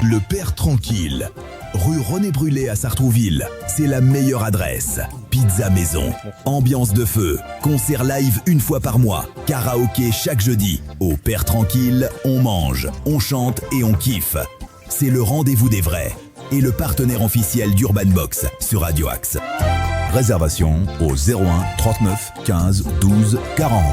Le Père Tranquille, rue René Brulé à Sartrouville, c'est la meilleure adresse. Pizza maison, ambiance de feu, concert live une fois par mois, karaoké chaque jeudi. Au Père Tranquille, on mange, on chante et on kiffe. C'est le rendez-vous des vrais et le partenaire officiel d'Urban Box sur Radio Axe. Réservation au 01 39 15 12 40.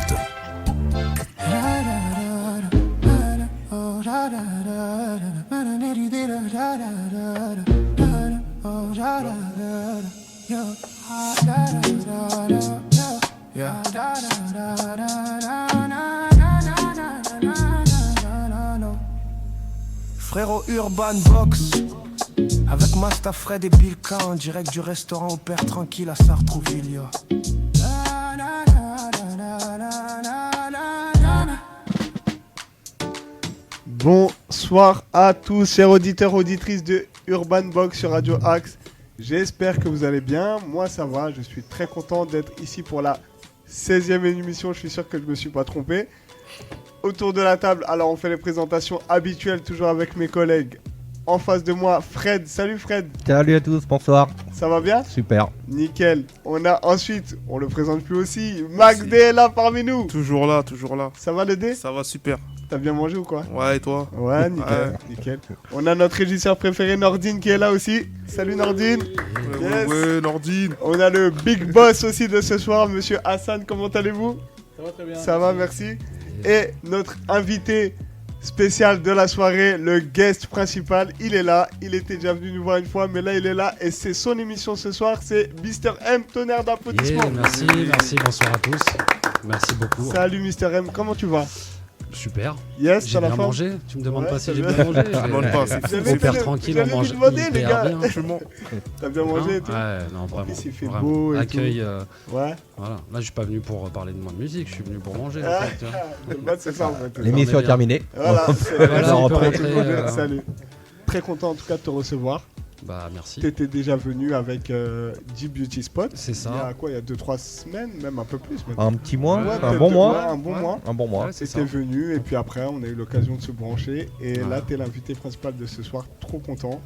Frérot Urban Box avec Master Fred et Bill K en direct du restaurant au Père Tranquille à Sartrouville, yo. Bonsoir à tous, chers auditeurs, auditrices de Urban Box sur Radio Axe. J'espère que vous allez bien. Moi, ça va. Je suis très content d'être ici pour la 16e émission. Je suis sûr que je ne me suis pas trompé. Autour de la table, alors on fait les présentations habituelles, toujours avec mes collègues. En face de moi, Fred. Salut Fred. Salut à tous, bonsoir. Ça va bien? Super. Nickel. On a ensuite, on le présente plus aussi, Max D est là parmi nous. Toujours là, toujours là. Ça va le D? Ça va super. T'as bien mangé ou quoi? Ouais, et toi? Ouais, nickel, nickel. On a notre régisseur préféré, Nordine, qui est là aussi. Salut Nordine. Yes. Ouais, Nordine. On a le big boss aussi de ce soir, monsieur Hassan. Comment allez-vous? Ça va très bien. Ça va, merci. Et notre invité spécial de la soirée, le guest principal, il est là. Il était déjà venu nous voir une fois, mais là, il est là. Et c'est son émission ce soir, c'est Mr M. Tonnerre d'applaudissements. Yeah, merci, bonsoir à tous. Merci beaucoup. Salut Mr M, comment tu vas? Super. Yes, j'ai t'as la bien forme. mangé. Tu me demandes Ouais, pas si t'as j'ai bien- bien mangé. Je demande pas, c'est Au Père Tranquille, on mange demander, les hyper gars. bien. T'as bien mangé et tout? Ouais, non, vraiment. Ici, il fait vraiment. beau et Accueil, tout. Ouais. voilà. Là, je suis pas venu pour parler de moi de musique, je suis venu pour manger. En Ah, fait, tu vois. le bas, c'est ça en fait. L'émission est bien. terminée. Voilà, Voilà, on peut rentrer, Salut. Très content en tout cas de te recevoir. Bah, merci. T'étais déjà venu avec G-Beauty Spot. C'est ça. Il y a quoi? Il y a 2-3 semaines, même un peu plus. Même. Un petit mois, Ouais, un peut-être bon ouais, mois. un bon mois. Un bon mois. Ouais, c'est T'étais ça. venu et puis après on a eu l'occasion de se brancher et Voilà. là t'es l'invité principal de ce soir, trop content.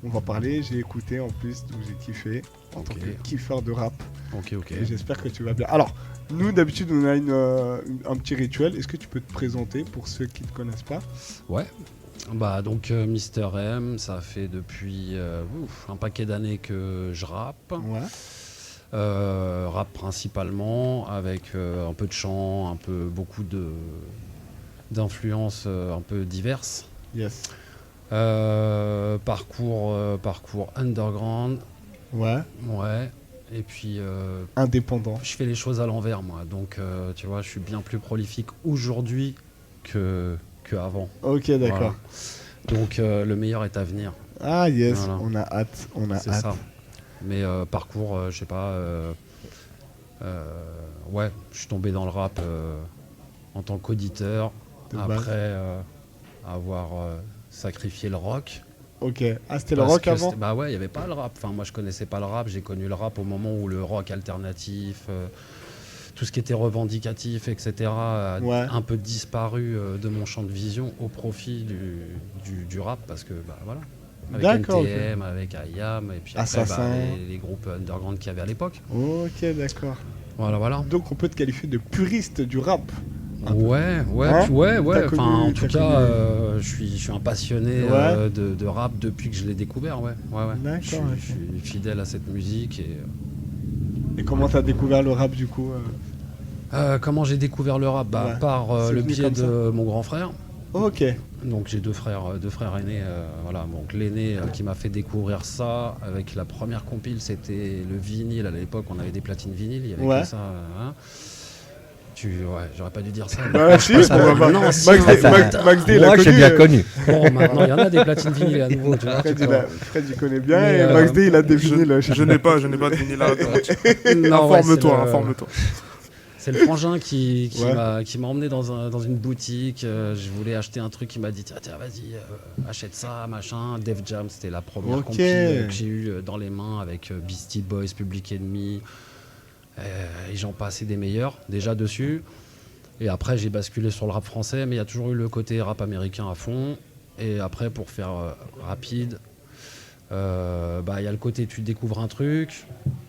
On va parler, j'ai écouté en plus, donc j'ai kiffé en tant Ok. que kiffeur de rap Ok, ok. et j'espère que tu vas bien. Alors, nous d'habitude on a un petit rituel, est-ce que tu peux te présenter pour ceux qui ne te connaissent pas? Ouais. Bah donc Mister M, ça fait depuis un paquet d'années que je rappe. Ouais. Rap principalement avec un peu de chant, un peu beaucoup d'influences un peu diverses. Yes. Parcours underground, Ouais. ouais. Et puis Indépendant. je fais les choses à l'envers moi, donc tu vois, je suis bien plus prolifique aujourd'hui que avant. Ok, d'accord. Voilà. Donc le meilleur est à venir. Ah yes, Voilà. on a hâte, on a C'est hâte. ça. Mais parcours, je sais pas. Ouais, je suis tombé dans le rap en tant qu'auditeur. De Après base. avoir sacrifié le rock. Ok. Ah, c'était le Parce rock que avant? bah ouais, il n'y avait pas le rap. Enfin, moi, je connaissais pas le rap. J'ai connu le rap au moment où le rock alternatif, tout ce qui était revendicatif, etc., a Ouais. un peu disparu de mon champ de vision au profit du rap. Parce que, bah voilà. Avec D'accord, ok. NTM, avec IAM, et puis après, Assassin. les groupes underground qu'il y avait à l'époque. Ok, d'accord. Voilà, voilà. Donc on peut te qualifier de puriste du rap. Un peu. Ouais, Hein ouais. T'as Enfin, connu- en tout t'as cas, connu- je suis un passionné Ouais. de rap depuis que je l'ai découvert, ouais. D'accord, Je ok. suis fidèle à cette musique. Et comment t'as découvert le rap du coup? Comment j'ai découvert le rap? Ouais. Par C'est le venu biais comme ça. de mon grand frère. Ok. Donc j'ai deux frères aînés. Voilà. Donc l'aîné qui m'a fait découvrir ça avec la première compile, c'était le vinyle. À l'époque, on avait des platines vinyles, il y avait Ouais. que ça. Hein. Ouais, j'aurais pas dû dire ça. Bah si, Ça, pourquoi pas. non, Max si, D, putain. Max D, il a Moi, connu. j'ai bien connu. Bon, maintenant il y en a des platines vinyles à nouveau. Tu vois, Fred, tu il, vois. Fred, il connaît bien Mais, et Max D, il a des vinyles. Je n'ai pas de vinyle là. Non, ouais, Informe-toi, informe-toi. C'est le frangin qui Ouais. m'a emmené dans une boutique. Je voulais acheter un truc. Il m'a dit tiens, vas-y, achète ça, machin. Def Jam, c'était la première Ok. compil que j'ai eue dans les mains avec Beastie Boys, Public Enemy. Et j'en passais des meilleurs déjà dessus. Et après, j'ai basculé sur le rap français, mais il y a toujours eu le côté rap américain à fond. Et après, pour faire rapide, il y a le côté tu découvres un truc,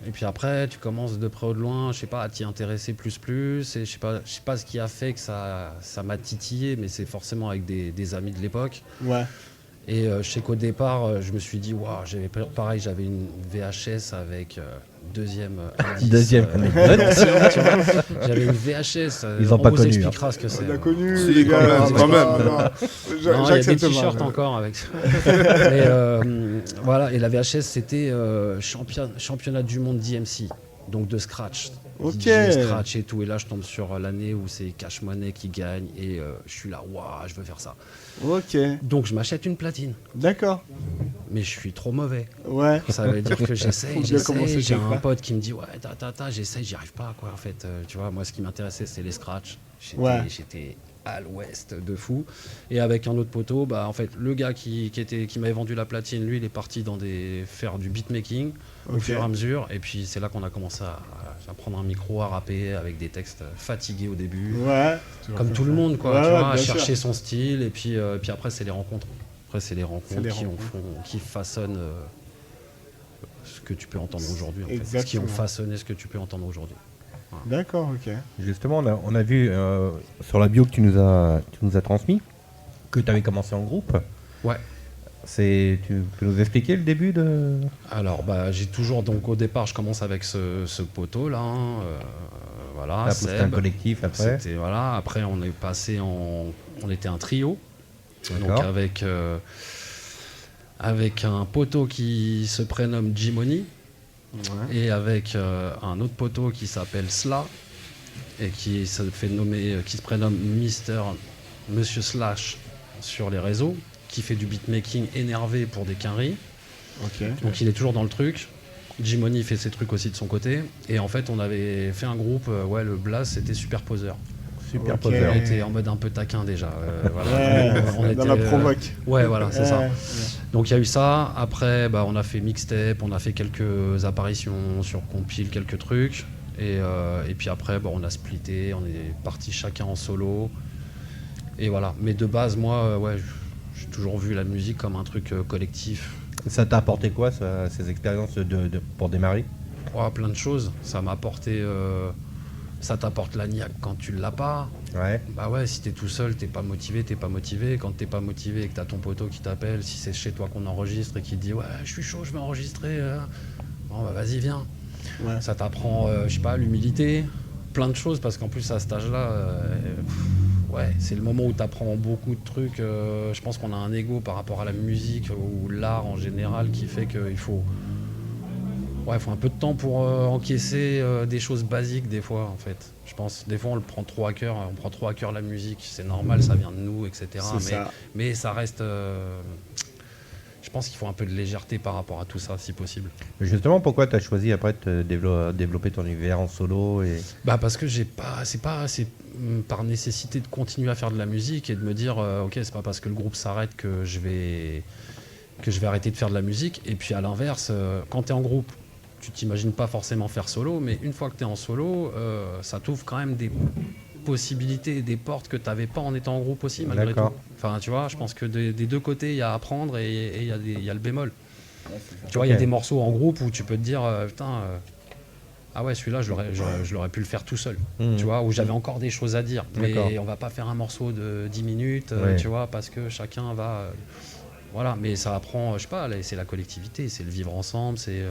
et puis après tu commences de près ou de loin, je sais pas, à t'y intéresser plus, et je sais pas ce qui a fait que ça m'a titillé, mais c'est forcément avec des amis de l'époque. Ouais. Et je sais qu'au départ, je me suis dit, waouh, j'avais une VHS avec deuxième indice. Deuxième ancien, tu vois. J'avais une VHS. Ils ont on pas vous connu, expliquera ce que c'est. On a connu, Si, les quand gars. même, quand même. Non, Non, il y a des j'accepte pas, t-shirts mais- encore avec ça. Mais voilà, et la VHS, c'était championnat du monde d'IMC, donc de scratch. Ok. DJ, scratch et tout. Et là, je tombe sur l'année où c'est Cash Money qui gagne, et je suis là, waouh, je veux faire ça. Ok, Donc, je m'achète une platine, d'accord. mais je suis trop mauvais. Ouais. Ça veut dire que Faut j'essaye, bien commencer j'ai quelque un part. pote qui me dit ouais, j'essaye, j'y arrive pas quoi. En fait, tu vois, moi ce qui m'intéressait c'était les scratchs. J'étais à l'ouest de fou. Et avec un autre poteau, en fait, le gars qui m'avait vendu la platine, lui, il est parti faire du beatmaking au Ok. fur et à mesure. Et puis c'est là qu'on a commencé à prendre un micro, à rapper avec des textes fatigués au début. Ouais. Comme tout le monde, quoi, Ouais, tu ouais, vois, à bien chercher sûr. son style. Et puis après, c'est les rencontres. Après, c'est les rencontres, les qui, rencontres. qui façonnent ce que tu peux entendre aujourd'hui. En fait. Ce qui Exactement. ont façonné ce que tu peux entendre aujourd'hui. D'accord, ok. Justement, on a vu sur la bio que tu nous as transmis que tu avais commencé en groupe. Ouais. Tu peux nous expliquer le début de... Alors, j'ai toujours, donc au départ, je commence avec ce poteau là. Voilà, Après, c'était un Seb. collectif après. C'était, voilà. Après, on est passé on était un trio. Donc D'accord. avec un poteau qui se prénomme Jimony. Ouais. Et avec un autre poteau qui s'appelle Sla et qui se prénomme Monsieur Slash sur les réseaux, qui fait du beatmaking énervé pour des quinries. Ok. Donc il est toujours dans le truc. Jimony fait ses trucs aussi de son côté. Et en fait, on avait fait un groupe, le blast, c'était Superposeur. Super Ok. poseur. On était en mode un peu taquin déjà. Voilà. Ouais, On dans était, la provoque. Ouais, voilà, c'est ça. Ouais. Donc il y a eu ça. Après, on a fait mixtape, on a fait quelques apparitions sur compile, quelques trucs. Et puis après, on a splitté, on est parti chacun en solo. Et voilà. Mais de base, moi, j'ai toujours vu la musique comme un truc collectif. Ça t'a apporté quoi, ces expériences pour démarrer? Plein de choses. Ça m'a apporté. Ça t'apporte la niaque quand tu l'as pas. Ouais. Si t'es tout seul, t'es pas motivé. Quand t'es pas motivé et que t'as ton poteau qui t'appelle, si c'est chez toi qu'on enregistre et qui te dit ouais, je suis chaud, je vais enregistrer. Bon, vas-y, viens. Ouais. Ça t'apprend, je sais pas, l'humilité, plein de choses parce qu'en plus à cet âge-là, c'est le moment où t'apprends beaucoup de trucs. Je pense qu'on a un ego par rapport à la musique ou l'art en général qui fait qu'il faut. Faut un peu de temps pour encaisser des choses basiques des fois en fait. Je pense des fois on prend trop à cœur la musique, c'est normal, ça vient de nous, etc. Mais ça reste. Je pense qu'il faut un peu de légèreté par rapport à tout ça si possible. Justement, pourquoi tu as choisi après de développer ton univers en solo et... Parce que c'est par nécessité de continuer à faire de la musique et de me dire ok, c'est pas parce que le groupe s'arrête que je vais arrêter de faire de la musique. Et puis à l'inverse, quand tu es en groupe, tu t'imagines pas forcément faire solo, mais une fois que tu es en solo, ça t'ouvre quand même des possibilités et des portes que tu n'avais pas en étant en groupe aussi, malgré D'accord. tout. Enfin, tu vois, je pense que des deux côtés, il y a à apprendre et il y a le bémol. Tu vois, il y a Ok. des morceaux en groupe où tu peux te dire, celui-là, je l'aurais pu le faire tout seul. Mmh. Tu vois, où j'avais encore des choses à dire. D'accord. Mais on va pas faire un morceau de 10 minutes, Ouais. tu vois, parce que chacun va... voilà, mais ça apprend, je sais pas, c'est la collectivité, c'est le vivre ensemble, c'est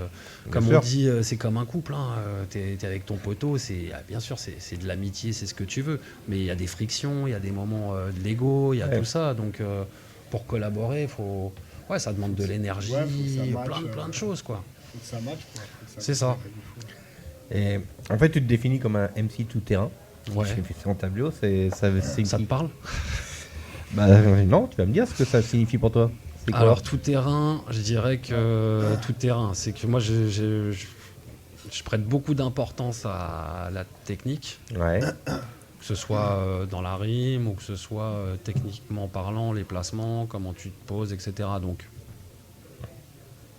comme sûr. on dit, c'est comme un couple, hein, t'es avec ton poteau, bien sûr, c'est de l'amitié, c'est ce que tu veux, mais il y a des frictions, il y a des moments de l'ego, il y a Ouais. tout ça, donc pour collaborer, ça demande de l'énergie, Ouais, faut que ça matche, plein de choses, quoi. Faut que ça matche, quoi. Faut que C'est ça. Et en fait, tu te définis comme un MC tout-terrain. Ouais. J'ai vu son tableau, Ça te parle? Non, tu vas me dire ce que ça signifie pour toi. C'est quoi? Alors tout terrain, je dirais que tout terrain, c'est que moi je prête beaucoup d'importance à la technique, Ouais. que ce soit dans la rime ou que ce soit techniquement parlant, les placements, comment tu te poses, etc. Donc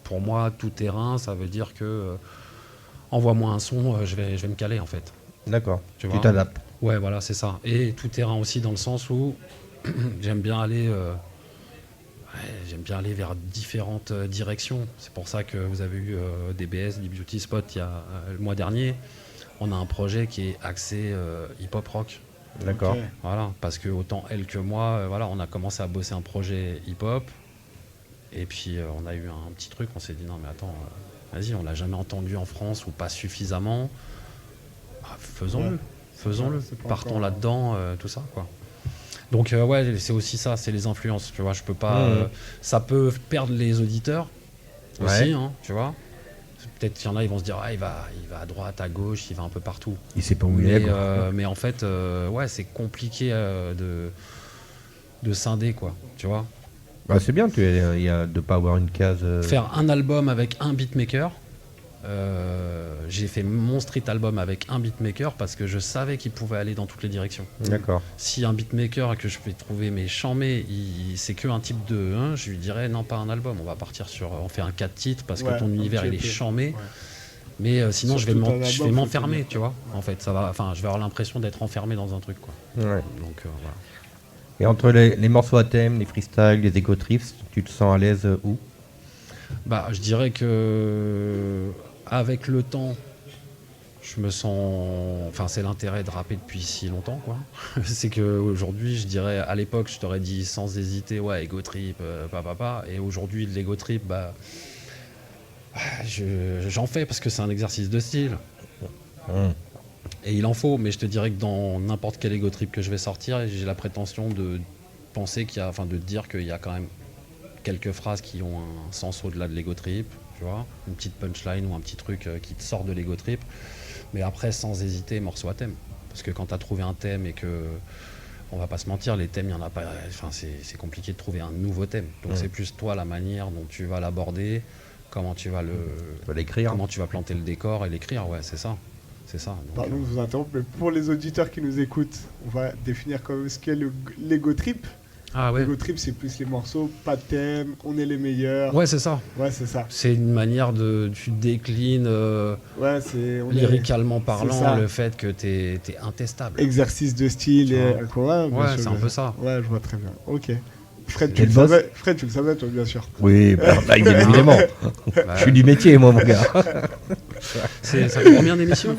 pour moi, tout terrain, ça veut dire que envoie-moi un son, je vais me caler en fait. D'accord. Tu Tu vois. t'adaptes. Ouais, voilà, c'est ça. Et tout terrain aussi dans le sens où j'aime bien aller j'aime bien aller vers différentes directions. C'est pour ça que vous avez eu DBS, des Beauty Spot, le mois dernier. On a un projet qui est axé hip-hop rock. D'accord. Ok. Voilà, parce que autant elle que moi, voilà, on a commencé à bosser un projet hip-hop. Et puis on a eu un petit truc, on s'est dit non mais attends, vas-y, on l'a jamais entendu en France ou pas suffisamment. Bah, faisons-le, Ouais. faisons-le, Ouais, c'est pas partons encore- là-dedans, tout ça quoi. Donc ouais, c'est aussi ça, c'est les influences, tu vois, je peux pas, Mhm. ça peut perdre les auditeurs Ouais. aussi, hein, tu vois. Peut-être qu'il y en a, ils vont se dire, ah, il va à droite, à gauche, il va un peu partout. Il sait pas où il est. Mais, quoi. mais en fait, ouais, c'est compliqué de scinder, quoi, tu vois. Bah, c'est bien de pas avoir une case. Faire un album avec un beatmaker. J'ai fait mon street album avec un beatmaker parce que je savais qu'il pouvait aller dans toutes les directions. D'accord. Si un beatmaker que je vais trouver mais chambé, c'est que un type de 1, je lui dirais non, pas un album, on va partir on fait un 4 titres parce Ouais, que ton un univers petit il est EP. chambé. Ouais. Mais sinon je vais Surtout un je album, vais faut m'enfermer, tenir. tu vois. En fait, je vais avoir l'impression d'être enfermé dans un truc, quoi. Ouais. Donc voilà. Et entre les morceaux à thème, les freestyles, les ego trips, tu te sens à l'aise où? Bah, je dirais que avec le temps, je me sens. Enfin, c'est l'intérêt de rapper depuis si longtemps, quoi. C'est que aujourd'hui, je dirais, à l'époque, je t'aurais dit sans hésiter, ouais, ego trip, papa. Et aujourd'hui, l'ego trip, bah, j'en fais parce que c'est un exercice de style. Et il en faut, mais je te dirais que dans n'importe quel ego trip que je vais sortir, j'ai la prétention de penser de dire qu'il y a quand même quelques phrases qui ont un sens au-delà de l'ego trip, tu vois, une petite punchline ou un petit truc qui te sort de l'ego trip. Mais après, sans hésiter, morceau à thème. Parce que quand tu as trouvé un thème et que, on va pas se mentir, les thèmes, il y en a pas. Enfin, c'est compliqué de trouver un nouveau thème. Donc c'est plus toi la manière dont tu vas l'aborder, comment tu vas Tu vas l'écrire. comment tu vas planter le décor et l'écrire. Ouais, c'est ça. C'est ça. Donc, Pardon de vous interrompre, mais pour les auditeurs qui nous écoutent, on va définir quand même ce qu'est l'ego trip. Ah ouais. L'ego trip, c'est plus les morceaux, pas de thème, on est les meilleurs. Ouais, c'est ça. Ouais, c'est ça. C'est une manière tu déclines Ouais, c'est. On est lyricalement ça. parlant le fait que t'es intestable. exercice de style Tu et vois. ouais, bien Ouais, sûr, c'est un bien peu sûr. ça. Ouais, je vois très bien. Ok. Fred, Et tu le le boss savais. Fred, tu le savais, toi, bien sûr. Oui, bien évidemment. Bah, Je suis du métier, moi, mon gars. ça fait combien d'émissions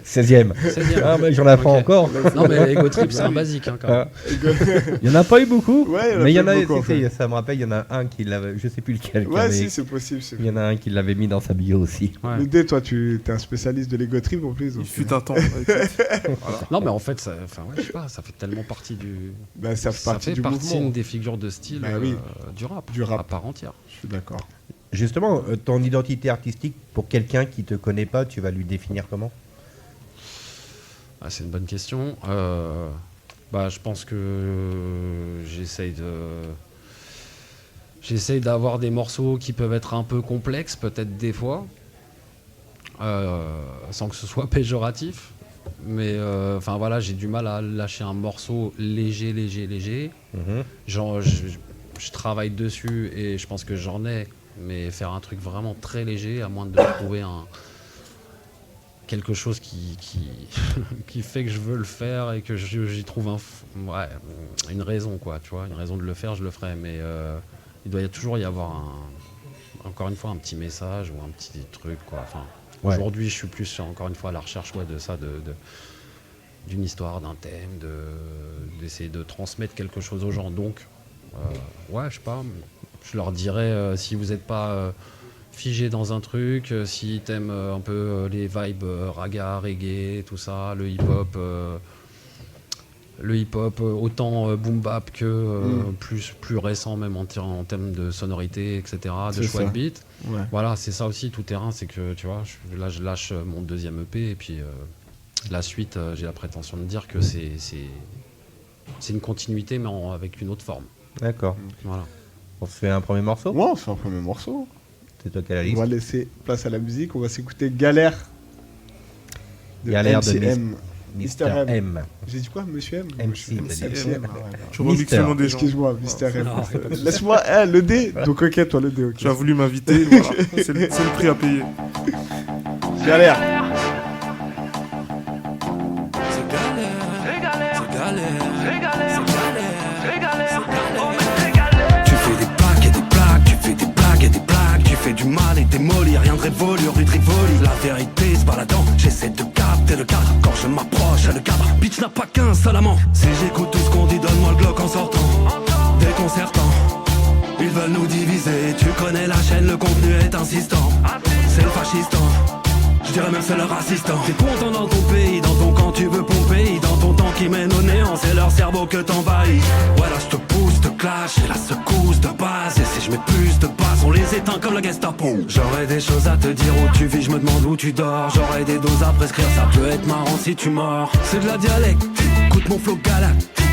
16e. 16e. Ah, mais j'en apprends Ok. encore. Non, mais Ego Trip, c'est un basique, hein, quand même. Il n'y en a pas eu beaucoup. Ouais, mais il y en pas a, eu beaucoup, en fait. ça me rappelle, il y en a un qui l'avait, je sais plus lequel. qui Ouais, avait- si, c'est possible. il y en a un qui l'avait mis dans sa bio aussi. Ouais. Le D, toi, tu es un spécialiste de l'ego trip en plus. Il donc, fut un temps. Écoute. Non, mais en fait, je sais pas, ça fait tellement partie du. bah, ça fait partie du partie mouvement. des figures de style Bah oui. du rap. Du rap. À part entière. Je suis d'accord. Justement, ton identité artistique, pour quelqu'un qui te connaît pas, tu vas lui définir comment? Ah, c'est une bonne question. Je pense que j'essaye d'avoir des morceaux qui peuvent être un peu complexes, peut-être des fois, sans que ce soit péjoratif. Mais voilà, j'ai du mal à lâcher un morceau léger. Mhm. Genre, je travaille dessus et je pense que j'en ai, mais faire un truc vraiment très léger, à moins de trouver quelque chose qui qui fait que je veux le faire et que j'y trouve une raison, quoi, tu vois, une raison de le faire, je le ferai. Mais il doit toujours y avoir encore une fois un petit message ou un petit truc, quoi. Enfin, Ouais. aujourd'hui, je suis plus encore une fois à la recherche de ça, d'une histoire, d'un thème, d'essayer de transmettre quelque chose aux gens. Donc, je sais pas, je leur dirais, si vous n'êtes pas figé dans un truc, si t'aimes un peu les vibes raga, reggae, tout ça, le hip-hop, autant boom bap que plus récent, même en termes de sonorité, etc., de C'est choix de ça. beat. Ouais. Voilà, c'est ça aussi, tout terrain, c'est que, tu vois, là, je lâche mon deuxième EP, et puis la suite, j'ai la prétention de dire que c'est une continuité, mais avec une autre forme. D'accord. Voilà. On se fait un premier morceau? Ouais, on fait un premier morceau. C'est toi qui as la On liste. va laisser place à la musique. On va s'écouter Galère. Galère de MCM. Mister Mr. M. J'ai dit quoi, Monsieur M? MC, Monsieur t'as dit. M. Tu remixes le nom des gens. Excuse-moi, Mister M. Non, Laisse-moi, le D. Donc, ok, toi, le D, ok. Tu as voulu m'inviter, voilà. C'est le prix à payer. Galère. Tu fais des plaques et des plaques. de révolu, rue de Rivoli. La vérité se baladant, j'essaie de capter le cadre. Quand je m'approche à le cadre, bitch n'a pas qu'un seul amant. Si j'écoute tout ce qu'on dit, donne-moi le Glock en sortant. Déconcertant, ils veulent nous diviser. Tu connais la chaîne, le contenu est insistant. C'est le fascistant, je dirais même c'est leur assistant. T'es content dans ton pays, dans ton camp tu veux pomper. Dans ton temps qui mène au néant, c'est leur cerveau que t'envahis. Ouais là je te pousse, te clash, c'est la secousse de base. Et si je mets plus de base, on les éteint comme la Gestapo. J'aurais des choses à te dire où tu vis, je me demande où tu dors. J'aurais des doses à prescrire, ça peut être marrant si tu mords. C'est de la dialectique, écoute mon flow galactique.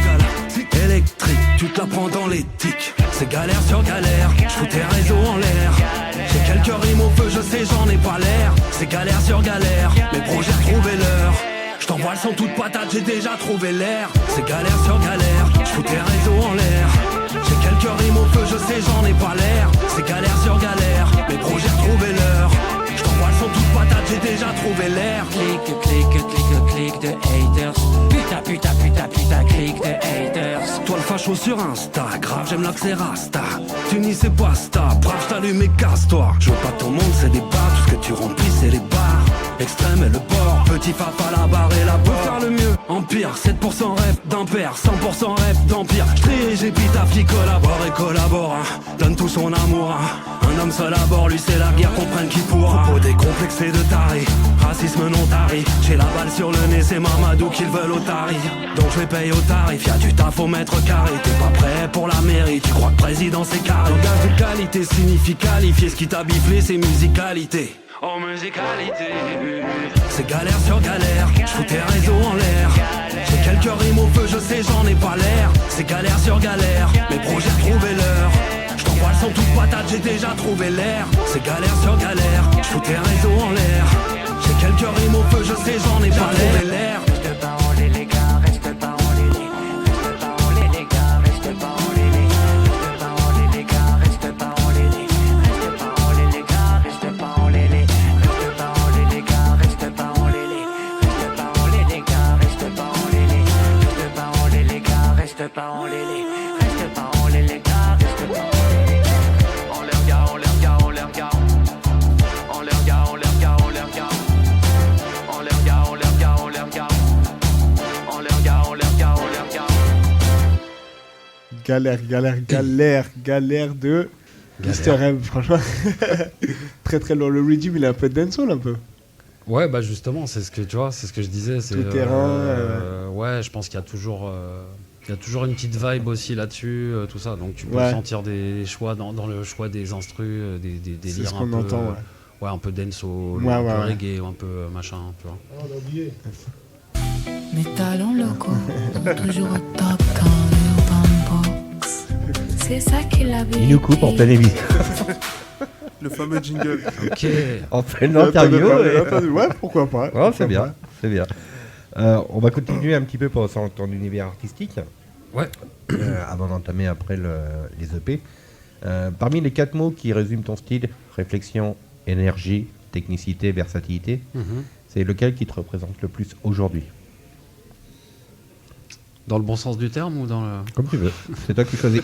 Électrique, tu te la prends dans les tics. C'est galère sur galère, je fous tes réseaux en l'air. J'ai quelques rimes au feu, je sais j'en ai pas l'air. C'est galère sur galère, mes projets retrouvé l'heure. Je t'envoie le son toute patate, j'ai déjà trouvé l'air. C'est galère sur galère, je fous tes réseaux en l'air. J'ai quelques rimes au feu, je sais j'en ai pas l'air. C'est galère sur galère, mes projets retrouvé l'heure. Je t'envoie le son toute patate, j'ai déjà trouvé l'air. Clique, clique, clique, clique de haters. Putain, putain, putain, putain, clique de haters. Toi le facho sur Insta, grave j'aime l'accès Rasta. Tunis c'est pasta, brave j't'allume et casse-toi. Je veux pas ton monde c'est des bars, tout ce que tu remplis c'est les bars. Extrême et le bord, petit fafa la barre et la barre. Faire le mieux, empire, 7% rep d'impair, 100% rep d'empire. J'trie et j'épitaphe qui collabore et collabore hein. Donne tout son amour hein. Un homme seul à bord, lui c'est la guerre, comprenne qui pourra. Propos décomplexés de taré, racisme non tari. J'ai la balle sur le nez, c'est Mamadou qu'ils veulent au tari. Donc je vais payer au tarif, y'a du taf au mètre carré. T'es pas prêt pour la mairie, tu crois que président c'est carré. Langage de qualité signifie qualifier, ce qui t'a biflé c'est musicalité. Oh musicalité. C'est galère sur galère, je fous tes réseaux en l'air. J'ai quelques rimes au feu, je sais j'en ai pas l'air. C'est galère sur galère, mes projets retrouvé l'heure. Je t'envoie le son toute patate, j'ai déjà trouvé l'air. C'est galère sur galère, je fous tes réseaux en l'air. J'ai quelques rimes au feu, je sais j'en ai pas l'air. Reste pas en les gars, reste pas en les reste pas en les gars, reste pas en les reste pas en les gars, reste pas en les reste pas en les gars, reste pas en les reste pas en les gars, reste pas en les reste pas en les gars, reste pas en les reste pas en les gars, reste pas en les reste pas en les gars, reste pas On les regarde, on les regarde, on les regarde. On les regarde, on les regarde, on les regarde. On les regarde, on les regarde, on les regarde. On les regarde, on les regarde, on les regarde. Galère de Mr. M, franchement. Très très lourd. Le Redeem, il est un peu dancehall un peu. Ouais, bah justement, c'est ce que tu vois, c'est ce que je disais. C'est, Tout terrain. Ouais, je pense qu'il y a toujours une petite vibe aussi là-dessus, tout ça. Donc tu peux Ouais. sentir des choix dans le choix des instrus, des C'est délires ce un qu'on peu, entend, ouais. ouais, un peu dancehall, Ouais, un peu ouais, ouais. reggae, un peu machin, tu vois. Mes talents locaux sont toujours au top quand Urban Box. C'est ça qui l'a vu. Il nous coupe en pleine émission. Le fameux jingle. Ok. En pleine interview. Ouais, pourquoi pas. Ouais, pourquoi c'est bien, pas. c'est bien. On va continuer un petit peu pour ton univers artistique. Ouais. Avant d'entamer après les EP. Parmi les 4 mots qui résument ton style, réflexion, énergie, technicité, versatilité, c'est lequel qui te représente le plus aujourd'hui? Dans le bon sens du terme ou dans le... Comme tu veux, c'est toi qui choisis.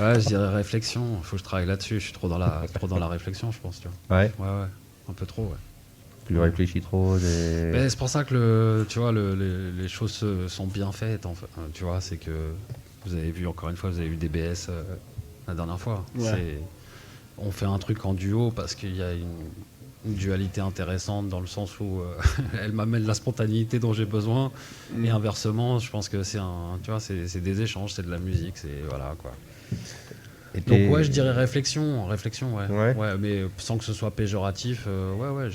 Ouais, je dirais réflexion. Faut que je travaille là-dessus. Je suis trop dans la réflexion, je pense. Tu vois. Ouais, Ouais, un peu trop. Ouais. tu réfléchis trop. Mais c'est pour ça que tu vois, les choses sont bien faites. En fait. Tu vois, c'est que vous avez vu encore une fois, vous avez vu DBS la dernière fois. Ouais. On fait un truc en duo parce qu'il y a une dualité intéressante dans le sens où elle m'amène la spontanéité dont j'ai besoin et inversement, je pense que c'est des échanges, c'est de la musique, c'est voilà quoi. Donc ouais, je dirais réflexion, ouais. Ouais, mais sans que ce soit péjoratif, ouais.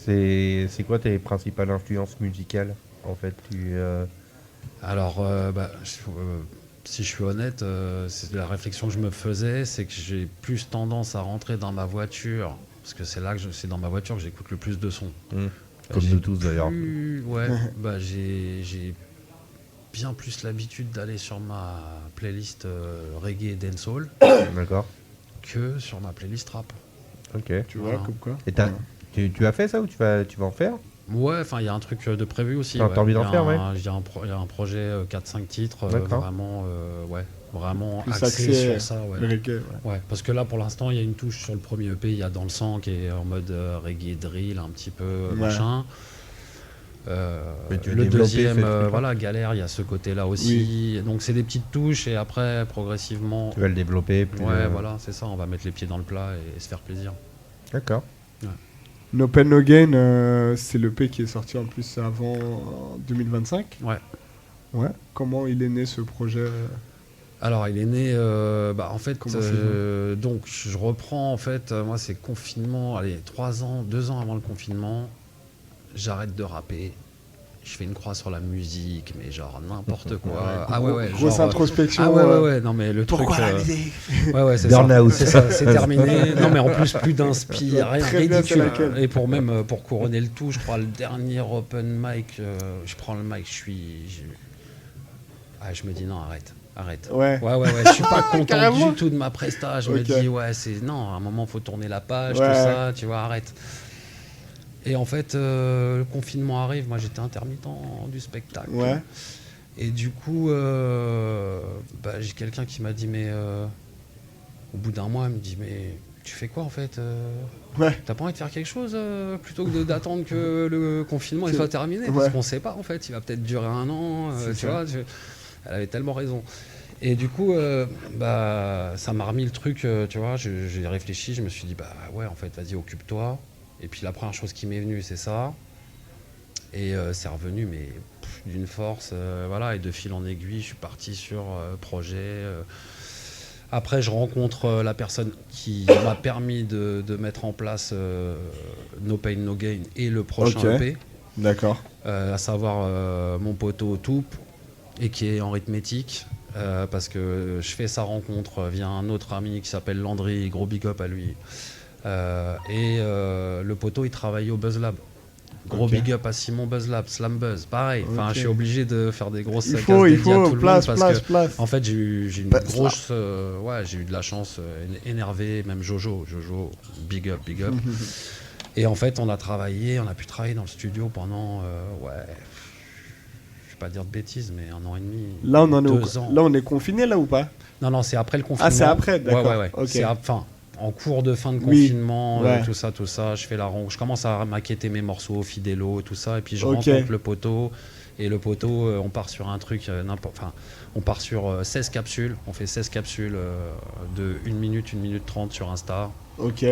C'est quoi tes principales influences musicales en fait Alors, si je suis honnête, c'est la réflexion que je me faisais, c'est que j'ai plus tendance à rentrer dans ma voiture, parce que c'est dans ma voiture que j'écoute le plus de sons. Comme nous tous d'ailleurs. Ouais, j'ai bien plus l'habitude d'aller sur ma playlist reggae et dancehall D'accord. que sur ma playlist rap. Ok. Tu vois, comme quoi. Et tu as fait ça ou tu vas en faire? Ouais, enfin il y a un truc de prévu aussi. T'as envie d'en faire, ouais. Il y a un projet 4-5 titres, D'accord. vraiment, ouais. Vraiment Plus axé axé, sur ça, ouais. le reggae, ouais. Ouais, parce que là, pour l'instant, il y a une touche sur le premier EP, il y a Dans le sang qui est en mode reggae drill, un petit peu machin. Mais tu veux Le développer deuxième, ces trucs-là. voilà, Galère, il y a ce côté-là aussi. Donc c'est des petites touches et après, progressivement, Tu vas le développer plus. ouais, voilà, c'est ça, on va mettre les pieds dans le plat et se faire plaisir. D'accord. No Pain No Gain, c'est l'EP qui est sorti en plus avant 2025. Ouais. Ouais. Comment il est né ce projet? Alors, il est né, en fait, Comment c'est donc je reprends, en fait, moi c'est confinement, allez, 2 ans avant le confinement, j'arrête de rapper, je fais une croix sur la musique, mais genre n'importe quoi. Ah ouais, Grosse genre, introspection. ah ouais, non mais le Pourquoi truc... la musique Ouais, c'est ça, Burnout. c'est ça, c'est terminé. Non mais en plus, plus d'inspire, rien, Très bien, c'est ridicule. laquelle Et pour couronner le tout, je crois le dernier open mic, je prends le mic, je me dis non, arrête. Ouais. Ouais, je suis pas content Carrément. du tout de ma presta. Je me Ok. dis, non, à un moment, faut tourner la page, Ouais, tout ouais. ça, tu vois, arrête. Et en fait, le confinement arrive. Moi, j'étais intermittent du spectacle. Ouais. Et du coup, j'ai quelqu'un qui m'a dit, mais au bout d'un mois, il me dit, mais tu fais quoi en fait Ouais. T'as pas envie de faire quelque chose plutôt que d'attendre que le confinement il C'est- soit terminé Ouais. Parce qu'on sait pas en fait, il va peut-être durer 1 an, C'est tu ça. vois. Elle avait tellement raison. Et du coup, ça m'a remis le truc, tu vois. J'ai réfléchi, je me suis dit, ouais, en fait, vas-y, occupe-toi. Et puis la première chose qui m'est venue, c'est ça. Et c'est revenu, mais d'une force, voilà. Et de fil en aiguille, je suis parti sur projet. Après, je rencontre la personne qui m'a permis de mettre en place No Pain No Gain et le prochain Ok. EP, D'accord. à savoir mon poteau Toup, et qui est en rythmétique, parce que je fais sa rencontre via un autre ami qui s'appelle Landry, gros big up à lui. Le poteau, il travaillait au Buzz Lab. Gros Ok. big up à Simon Buzz Lab, Slam Buzz, pareil. Enfin, Ok. je suis obligé de faire des grosses Il cases faut, dédiées à tout le place, monde parce que place. en fait, j'ai eu une Place, grosse, j'ai eu de la chance, énervé, même Jojo, big up. Et en fait, on a pu travailler dans le studio pendant, je vais pas dire de bêtises, mais 1 an et demi. Là, on en est 2 ans. Là, on est confiné là ou pas? Non, c'est après le confinement. Ah, c'est après, d'accord. Ouais. Ok. C'est en cours de fin de Oui, confinement, ouais. tout ça, je commence à maqueter mes morceaux, Fidélo, tout ça, et puis je Ok. rencontre le poteau, et le poteau, on part sur un truc, on part sur 16 capsules, on fait 16 capsules de 1 minute, 1 minute 30 sur Insta, Ok.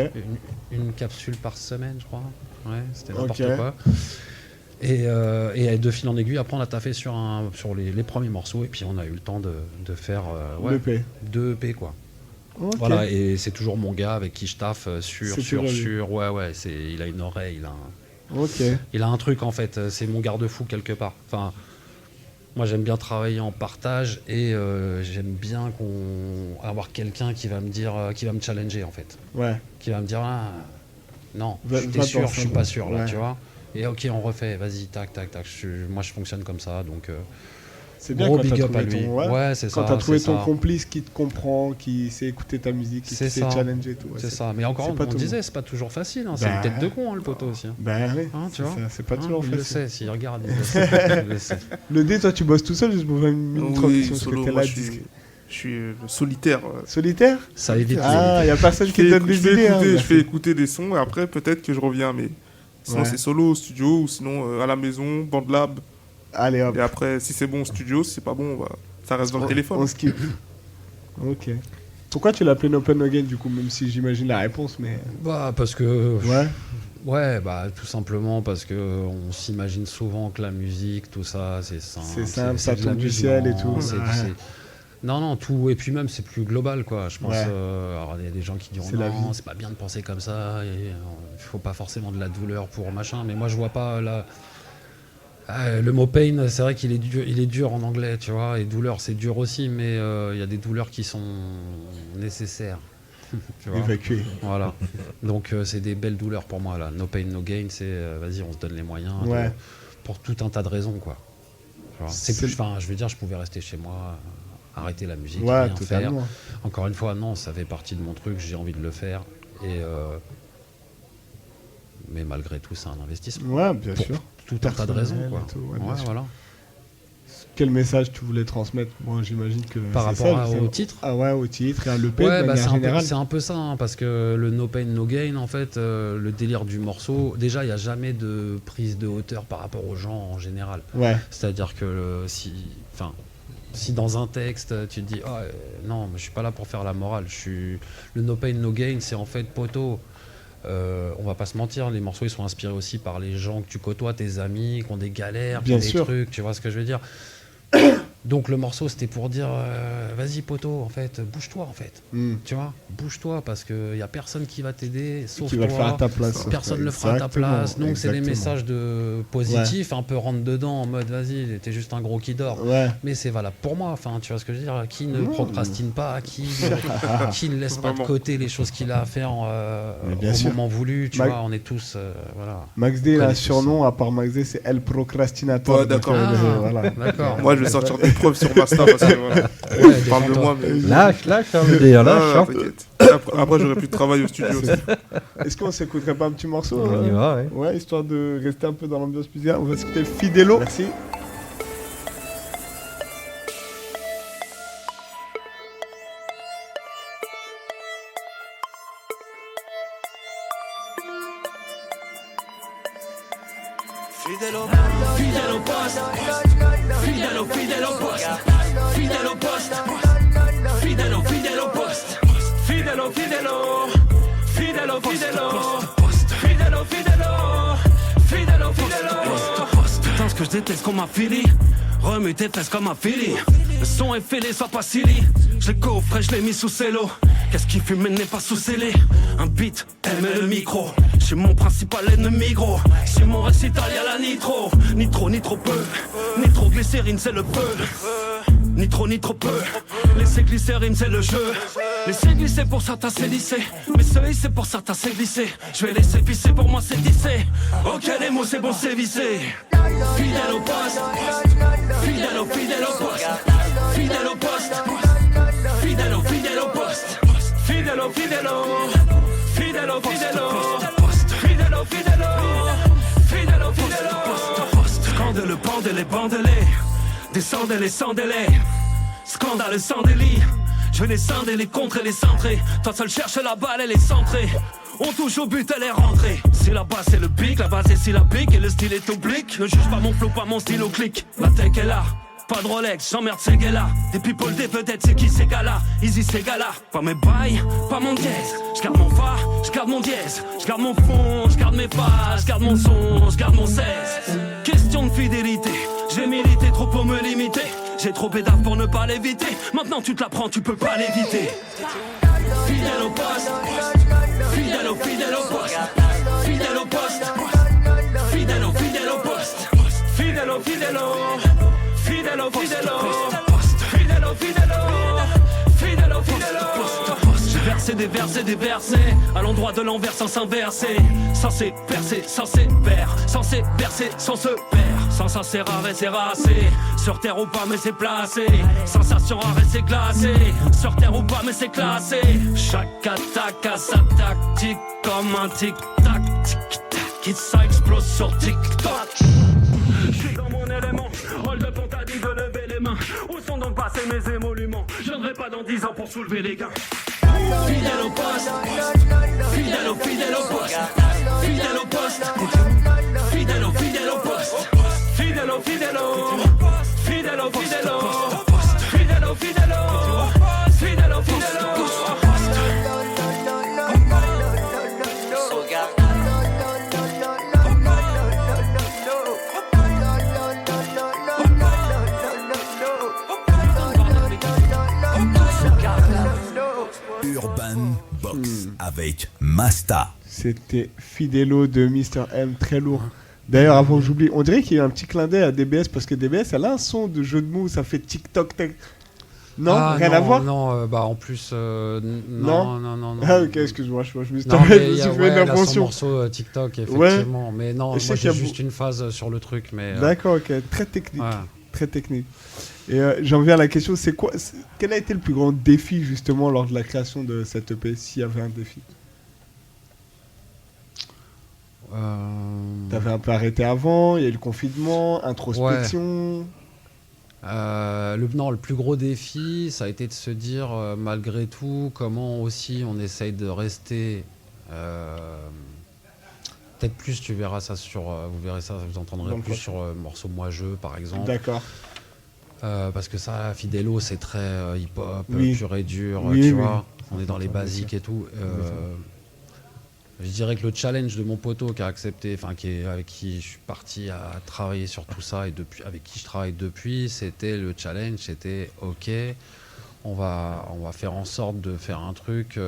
une capsule par semaine, je crois, ouais, c'était n'importe Ok. quoi. Et de fil en aiguille, après on a taffé sur les premiers morceaux, et puis on a eu le temps de faire L'EP. 2 EP, quoi. Ok. Voilà, et c'est toujours mon gars avec qui je taffe C'est toujours lui. ouais, il a une oreille, Ok. il a un truc en fait, c'est mon garde-fou quelque part. Enfin, moi j'aime bien travailler en partage et j'aime bien avoir quelqu'un qui va me dire, qui va me challenger en fait, Ouais. qui va me dire non, Va t'es dans sûr, ce je suis pas sûr là, ouais. tu vois. Et ok, on refait, vas-y, tac, moi je fonctionne comme ça, donc C'est bien gros quand t'as big up à trouvé lui. ton, Ouais, c'est quand ça. t'as trouvé c'est ton ça. complice qui te comprend, qui sait écouter ta musique, qui C'est sait ça. challenger et tout. Ouais, C'est ça, mais encore c'est pas on tout le disait, c'est pas toujours facile, hein. C'est Bah, une tête de con, hein, le poteau aussi. Hein. Ben oui, Hein, tu c'est vois ça, c'est pas Hein, toujours il le facile. sait, s'il regarde, il le sait. Il le sait. Le D, toi tu bosses tout seul juste pour faire une mini Oui, transition parce solo, que t'es moi, là. je suis solitaire. Solitaire? Ça évite. Ah, y a personne Je qui te donne fais, des idées. hein, je merci. fais écouter des sons et après peut-être que je reviens. Mais sinon Ouais. c'est solo au studio ou sinon à la maison, Bandlab. Allez hop, Et après si c'est bon au studio, si c'est pas bon, ça reste dans le on téléphone. skip. Ok. Pourquoi tu l'appelais No Pain No Gain du coup, même si j'imagine la réponse, mais. Parce que. Ouais. Ouais, tout simplement parce que on s'imagine souvent que la musique, tout ça, c'est simple. C'est simple, ça de tombe du l'amusement, ciel et tout. c'est- Ouais. c'est- Non, tout. Et puis même, c'est plus global, quoi. Je pense. Ouais. Alors, il y a des gens qui diront C'est la non, vie. c'est pas bien de penser comme ça. Il faut pas forcément de la douleur pour machin. Mais moi, je vois pas là. Le mot pain, c'est vrai qu'il est dur en anglais, tu vois. Et douleur, c'est dur aussi, mais il y a des douleurs qui sont nécessaires. Tu vois. Évacué. Voilà. Donc c'est des belles douleurs pour moi là. No pain, no gain, c'est vas-y, on se donne les moyens Ouais. pour tout un tas de raisons, quoi. Tu vois. C'est C'est- plus, je veux dire, je pouvais rester chez moi, arrêter la musique, Ouais, rien faire. totalement. Encore une fois, non, ça fait partie de mon truc, j'ai envie de le faire. Et mais malgré tout, c'est un investissement. Ouais, bien Pour sûr. tout un tas de raisons, Personnel quoi. et tout, ouais, bien sûr. Voilà. Quel message tu voulais transmettre? Bon, j'imagine que Par c'est rapport ça, au titre. Ah ouais, au titre et à l'EP Ouais, de bah, manière générale. c'est un peu ça, hein, parce que le No Pain No Gain, en fait, le délire du morceau, déjà, il n'y a jamais de prise de hauteur par rapport aux gens en général. Ouais. C'est-à-dire que si dans un texte, tu te dis non, mais je suis pas là pour faire la morale, le No Pain No Gain, c'est en fait poteau. On va pas se mentir, les morceaux ils sont inspirés aussi par les gens que tu côtoies, tes amis, qui ont des galères, qui ont Bien sûr. des trucs, tu vois ce que je veux dire. Donc le morceau c'était pour dire vas-y poteau, en fait, bouge-toi en fait. Tu vois, bouge-toi parce qu'il y a personne qui va t'aider sauf Qui toi. va le faire à ta place. Personne ne le fera à ta Exactement, place. Donc c'est des exactement. messages de positifs, un peu rentre dedans en mode vas-y, t'es juste un gros qui dort. Ouais. Mais c'est valable pour moi, enfin tu vois ce que je veux dire. Qui ne Ouais. procrastine pas, qui ne laisse pas de Vraiment. côté les choses qu'il a à faire Mais bien au sûr. moment voulu, tu Mac- vois, on est tous voilà. Max D, il a un Connais tous. surnom, à part Max D, c'est El Procrastinator. Ouais, d'accord. Donc, Ah, voilà. d'accord. Moi, je vais sortir des preuves sur Masta parce que voilà. Ouais, Parle de défends-toi. moi, mais. Lâche, hein, le délire, lâche. Ah, hein. t'inquiète. Après, j'aurai plus de travail au studio aussi. Est-ce qu'on s'écouterait pas un petit morceau On y va, ouais. Ouais, histoire de rester un peu dans l'ambiance musicale. On va s'écouter Fidelo. Merci. Fidèle au poste, fidèle au poste, fidèle au poste, fidèle au poste, fidèle au fidèle au putain ce que je déteste qu'on m'a filé. Remue tes fesses comme un fili. Le son est fêlé, sois pas silly. Je l'ai coffré, je l'ai mis sous cello. Qu'est-ce qui fume n'est pas sous scellé. Un beat, elle met le micro. J'ai mon principal ennemi gros. C'est mon récital, y'a la nitro. Ni trop peu. Nitroglycérine c'est le peu. Ni trop peu. Laissez glisser rime c'est le jeu. Laissez glisser pour certains c'est lissé. Mais ce c'est pour certains c'est glissé. Je vais laisser pisser pour moi c'est tissé. Ok les mots c'est bon c'est vissé. Fidèle au poste. Fidèle au poste. Fidèle au poste. Fidèle au poste. Fidèle au Fidèle au Scandale, bandez-les, bandez-les. Descendez-les, scandez-les. Scandale sans délit. Je vais les scinder, les contrer, les centrer. Toi seul cherche la balle, elle est centrée. On touche au but, elle est rentrée. Si la base c'est le pic, la base est syllabique. Et le style est oblique. Ne juge pas mon flow, pas mon style au clic. La tech est là. Pas de Rolex, j'emmerde ces gars-là. Des people, des vedettes, c'est qui ces gars-là? Easy ces gars-là. Pas mes bails, pas mon dièse. J'garde mon fa, j'garde mon dièse. J'garde mon fond, j'garde mes pas. J'garde mon son, j'garde mon 16. Question de fidélité. J'ai milité trop pour me limiter. J'ai trop pédave pour ne pas l'éviter. Maintenant tu te la prends, tu peux pas l'éviter. Fidèle au poste. Fidèle au poste. Fidèle au poste. Fidèle au poste. Fidèle au Fidèle J'ai versé des versets, des versets à l'endroit de l'envers sans s'inverser. Censé percer, censé perdre. Censé bercer, sans se perdre. Sans ça c'est rare et c'est racé. Sur terre ou pas mais c'est placé. Sensation rare et c'est glacé. Sur terre ou pas mais c'est classé. Chaque attaque a sa tactique. Comme un tic-tac, tic-tac. Et ça explose sur TikTok. Je suis dans mon élément. Hold up, on t'a dit de lever les mains. Où sont donc passés mes émoluments? Je viendrai pas dans 10 ans pour soulever les gains. Fidèle au poste. Fidèle au poste. Fidèle au poste. Fidèle au poste. Fidèle au Fidèle au poste. Fidèle au Urban Box avec Masta. C'était Fidelo de Mr. M, très lourd. D'ailleurs, avant que j'oublie, on dirait qu'il y a un petit clin d'œil à DBS parce que DBS, elle a un son de jeu de mots, ça fait TikTok. Non, rien à voir. Non, bah en plus, non. Ah ok, excuse-moi, je me suis Non, trompé, mais je me il y suis a, fait ouais, une elle a son invention. morceau TikTok, effectivement. Mais non, Je sais moi qu'il y j'ai a juste une phase sur le truc. Mais, D'accord, ok, très technique. ouais. Très technique. Et j'en viens à la question, quel a été le plus grand défi justement lors de la création de cette EP, s'il y avait un défi? T'avais un peu arrêté avant, il y a eu le confinement, introspection. Le plus gros défi, ça a été de se dire, malgré tout, comment aussi on essaye de rester... peut-être plus, tu verras ça vous verrez ça, vous entendrez Donc, plus sur morceau Moi Je, par exemple. D'accord. Parce que ça, Fidelo, c'est très hip-hop, Oui. pur et dur, Oui, tu oui. vois. On est dans les basiques et tout. Je dirais que le challenge de mon poteau qui a accepté, avec qui je suis parti à travailler sur tout ça et avec qui je travaille depuis, c'était le challenge, c'était ok, on va faire en sorte de faire un truc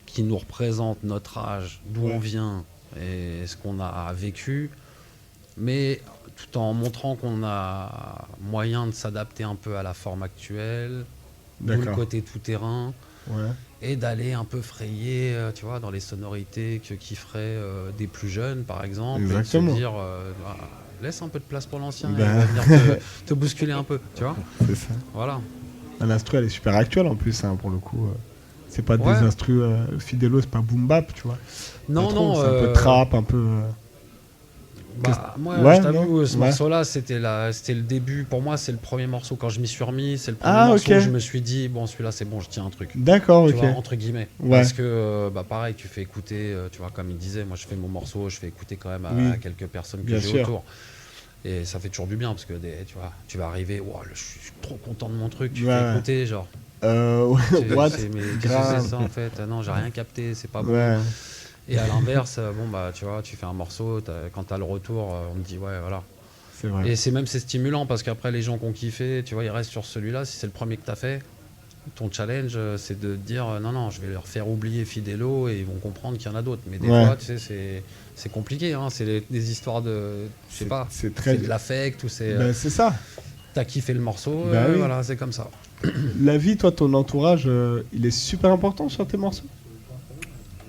qui nous représente notre âge, d'où on vient et ce qu'on a vécu, mais tout en montrant qu'on a moyen de s'adapter un peu à la forme actuelle, d'où le D'accord. côté tout-terrain. Ouais. Et d'aller un peu frayer, tu vois, dans les sonorités qui feraient des plus jeunes, par exemple. Exactement. Et de se dire, laisse un peu de place pour l'ancien, Ben. il va venir te bousculer un peu, tu vois. C'est ça. Voilà. L'instru, elle est super actuelle en plus, hein, pour le coup. C'est pas Ouais. des instrus Fidelo, c'est pas boom bap, tu vois. Non, Pas trop, non. c'est un peu trap, un peu. Moi, Ouais, je t'avoue, non, ce ouais. morceau-là, c'était le début. Pour moi, c'est le premier morceau. Quand je m'y suis remis, c'est le premier Ah, morceau ok. où je me suis dit, bon, celui-là, c'est bon, je tiens un truc. D'accord, Tu ok. vois, entre guillemets. Ouais. Parce que, pareil, tu fais écouter, tu vois, comme il disait, moi je fais mon morceau, je fais écouter quand même Oui. à quelques personnes que Bien j'ai sûr. autour. Et ça fait toujours du bien parce que, tu vois, tu vas arriver, wow, je suis trop content de mon truc, tu Ouais. fais écouter, genre. What? Mais qu'est-ce que Grave. c'est ça en fait? Ah non, j'ai rien capté, c'est pas bon. Ouais. Et à l'inverse, tu vois, tu fais un morceau, quand t'as le retour, on me dit, ouais, voilà. C'est vrai. Et c'est stimulant parce qu'après, les gens qui ont kiffé, tu vois, ils restent sur celui-là. Si c'est le premier que t'as fait, ton challenge, c'est de dire non, je vais leur faire oublier Fidelo et ils vont comprendre qu'il y en a d'autres. Mais des Ouais. fois, tu sais, c'est compliqué. Hein. C'est des histoires de. Je sais pas. C'est très. C'est de l'affect ou c'est. Ben, c'est ça. T'as kiffé le morceau, Bah oui. voilà, c'est comme ça. La vie, toi, ton entourage, il est super important sur tes morceaux.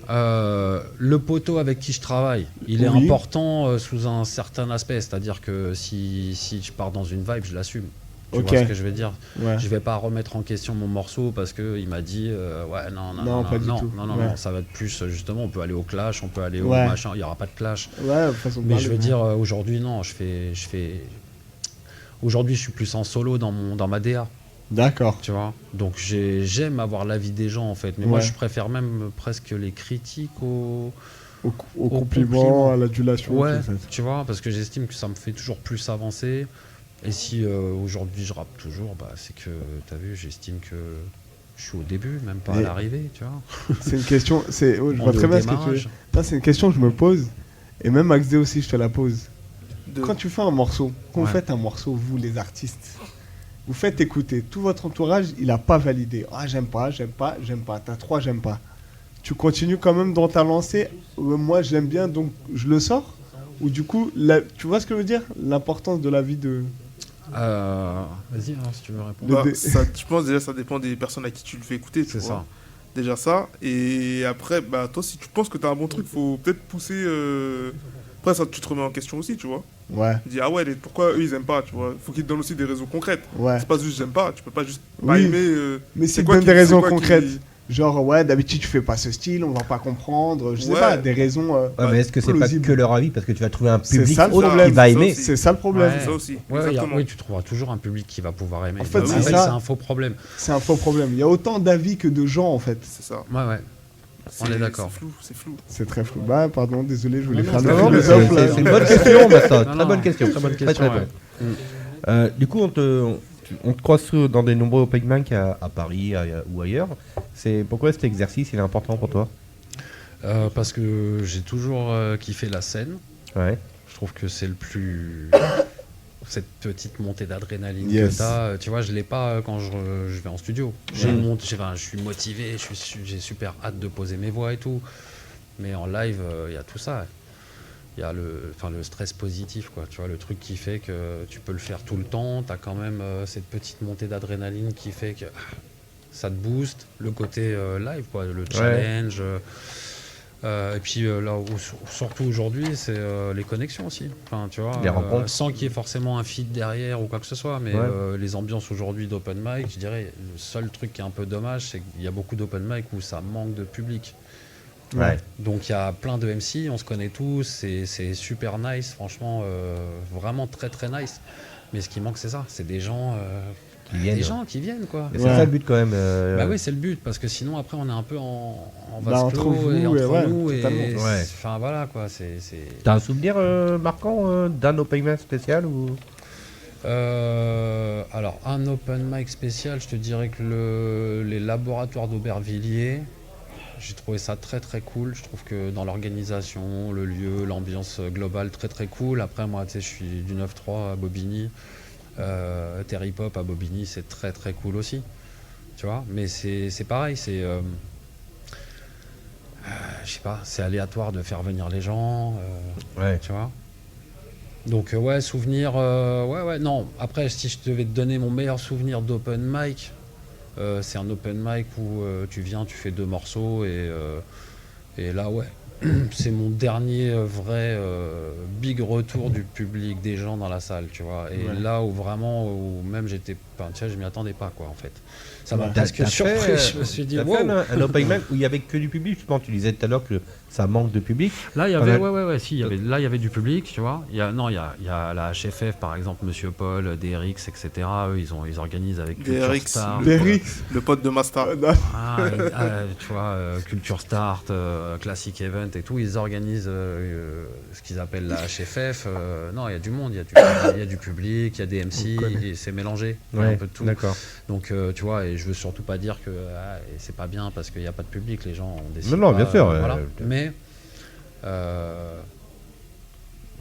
Le poteau avec qui je travaille, il est Oui. important sous un certain aspect. C'est-à-dire que si je pars dans une vibe, je l'assume. Tu Ok. vois ce que je veux dire? Ouais. Je vais pas remettre en question mon morceau parce qu'il m'a dit ouais Non, pas du tout. non, Ouais. ça va être plus justement on peut aller au clash, on peut aller au Ouais. machin, il y aura pas de clash. Ouais, de façon de Mais parler, je veux ouais. dire aujourd'hui non, je fais aujourd'hui je suis plus en solo dans ma DA, D'accord. tu vois. Donc j'aime avoir l'avis des gens en fait, mais moi Ouais. je préfère même presque les critiques Au au compliment, compliment. à l'adulation. Ouais, tout ça. tu vois, parce que j'estime que ça me fait toujours plus avancer. Et si aujourd'hui je rappe toujours, c'est que, t'as vu, j'estime que je suis au début, même pas à Et- l'arrivée, tu vois. C'est une question. Je On vois est très au bien ce que tu veux. démarrage. Non, c'est une question que je me pose. Et même Max D aussi, je te la pose. De- Quand tu fais un morceau, quand vous Ouais. faites un morceau, vous les artistes, vous faites écouter, tout votre entourage, il n'a pas validé. Ah, j'aime pas, j'aime pas, j'aime pas. T'as 3, j'aime pas. Tu continues quand même dans ta lancée. Moi, j'aime bien, donc je le sors. Ou du coup, tu vois ce que je veux dire? L'importance de la vie de. Vas-y, hein, si tu veux répondre. Bah, dé- je pense déjà ça dépend des personnes à qui tu le fais écouter. tu C'est vois. ça. Déjà ça. Et après, toi, si tu penses que t'as un bon truc, faut peut-être pousser. Après, ça, tu te remets en question aussi, tu vois. Ouais, Tu dis, ah ouais, pourquoi eux ils aiment pas, tu vois. Faut qu'ils te donnent aussi des raisons concrètes. ouais. C'est pas juste j'aime pas, tu peux pas juste pas Oui. aimer. Mais c'est c'est quoi donne qui- des c'est raisons quoi qui- concrètes. Genre, ouais, d'habitude, tu fais pas ce style, on va pas comprendre. Je sais Ouais. pas, des raisons. Ouais, mais est-ce que c'est pas plausible. que leur avis? Parce que tu vas trouver un C'est public ça le autre problème, qui va ça aimer. aussi. C'est ça le problème. Ouais. Ça aussi, Ouais, exactement. oui, tu trouveras toujours un public qui va pouvoir aimer. En fait, Bah, c'est ça. c'est un faux problème. C'est un faux problème. Il y a autant d'avis que de gens, en fait. C'est ça. Ouais. On est d'accord. C'est flou. C'est très flou. Bah, pardon, désolé, je voulais Non, faire non, le Non, mais philosophe, là. c'est une bonne question, Basta. Non, Très non, bonne question. très bonne Très, question, très ouais. bonne. Du coup, on te croise dans des nombreux open mic à Paris ou ailleurs. Pourquoi cet exercice il est important pour toi? Parce que j'ai toujours kiffé la scène. Ouais. Je trouve que c'est le plus. Cette petite montée d'adrénaline Yes. que t'as, tu vois, je l'ai pas quand je vais en studio. Je suis motivé, j'ai super hâte de poser mes voix et tout. Mais en live, il y a tout ça. Il y a le stress positif, quoi. Tu vois, le truc qui fait que tu peux le faire tout le temps. Tu as quand même cette petite montée d'adrénaline qui fait que ça te booste. Le côté live, quoi, le challenge. Et puis là, surtout aujourd'hui, c'est les connexions aussi. Enfin, tu vois, Les rencontres. sans qu'il y ait forcément un feed derrière ou quoi que ce soit. Mais Ouais. les ambiances aujourd'hui d'open mic, je dirais, le seul truc qui est un peu dommage, c'est qu'il y a beaucoup d'open mic où ça manque de public. Ouais. Donc il y a plein de MC, on se connaît tous, c'est super nice, franchement, vraiment très très nice. Mais ce qui manque, c'est ça. C'est des gens, Qui viennent. des gens qui viennent, quoi. Et c'est ça le but quand même. Bah oui, c'est le but, parce que sinon, après, on est un peu en Bah, vase entre clos vous et et entre ouais, nous. Et totalement. Ouais. enfin, voilà, quoi. C'est... T'as un souvenir marquant d'un open mic spécial ou... Alors, un open mic spécial, je te dirais que les laboratoires d'Aubervilliers, j'ai trouvé ça très très cool. Je trouve que dans l'organisation, le lieu, l'ambiance globale, très très cool. Après, moi, tu sais, je suis du 9-3 à Bobigny. Terry Pop à Bobigny, c'est très très cool aussi. Tu vois, mais c'est pareil, c'est. Je sais pas, c'est aléatoire de faire venir les gens. Ouais. Tu vois. Donc ouais, souvenir, ouais, non. Après, si je devais te donner mon meilleur souvenir d'open mic, c'est un open mic où tu viens, tu fais 2 morceaux et là, ouais, c'est mon dernier vrai big retour du public, des gens dans la salle, tu vois. Et Ouais. là où vraiment, où même j'étais, enfin, tu vois, je m'y attendais pas, quoi, en fait. Ça m'a Ouais. presque T'as surpris. fait, Je me suis dit, T'as wow. fait un open mic où il y avait que du public. Justement, tu disais tout à l'heure que ça manque de public. Là, il y avait, Ouais. si, là, il y avait du public, tu vois. Il y a la HFF, par exemple, Monsieur Paul, DRX, etc. Eux, ils organisent avec Culture DRX, Start. Derrix. Le pote de Master. Tu vois, Culture Start, Classic Event et tout, ils organisent ce qu'ils appellent la HFF. Non, il y a du monde, il y a du public, il y a des MC, et c'est mélangé. Il y a un peu de tout. D'accord. Donc, tu vois, et je veux surtout pas dire que et c'est pas bien parce qu'il n'y a pas de public, les gens ont décidé. Non, bien sûr. Voilà. Mais,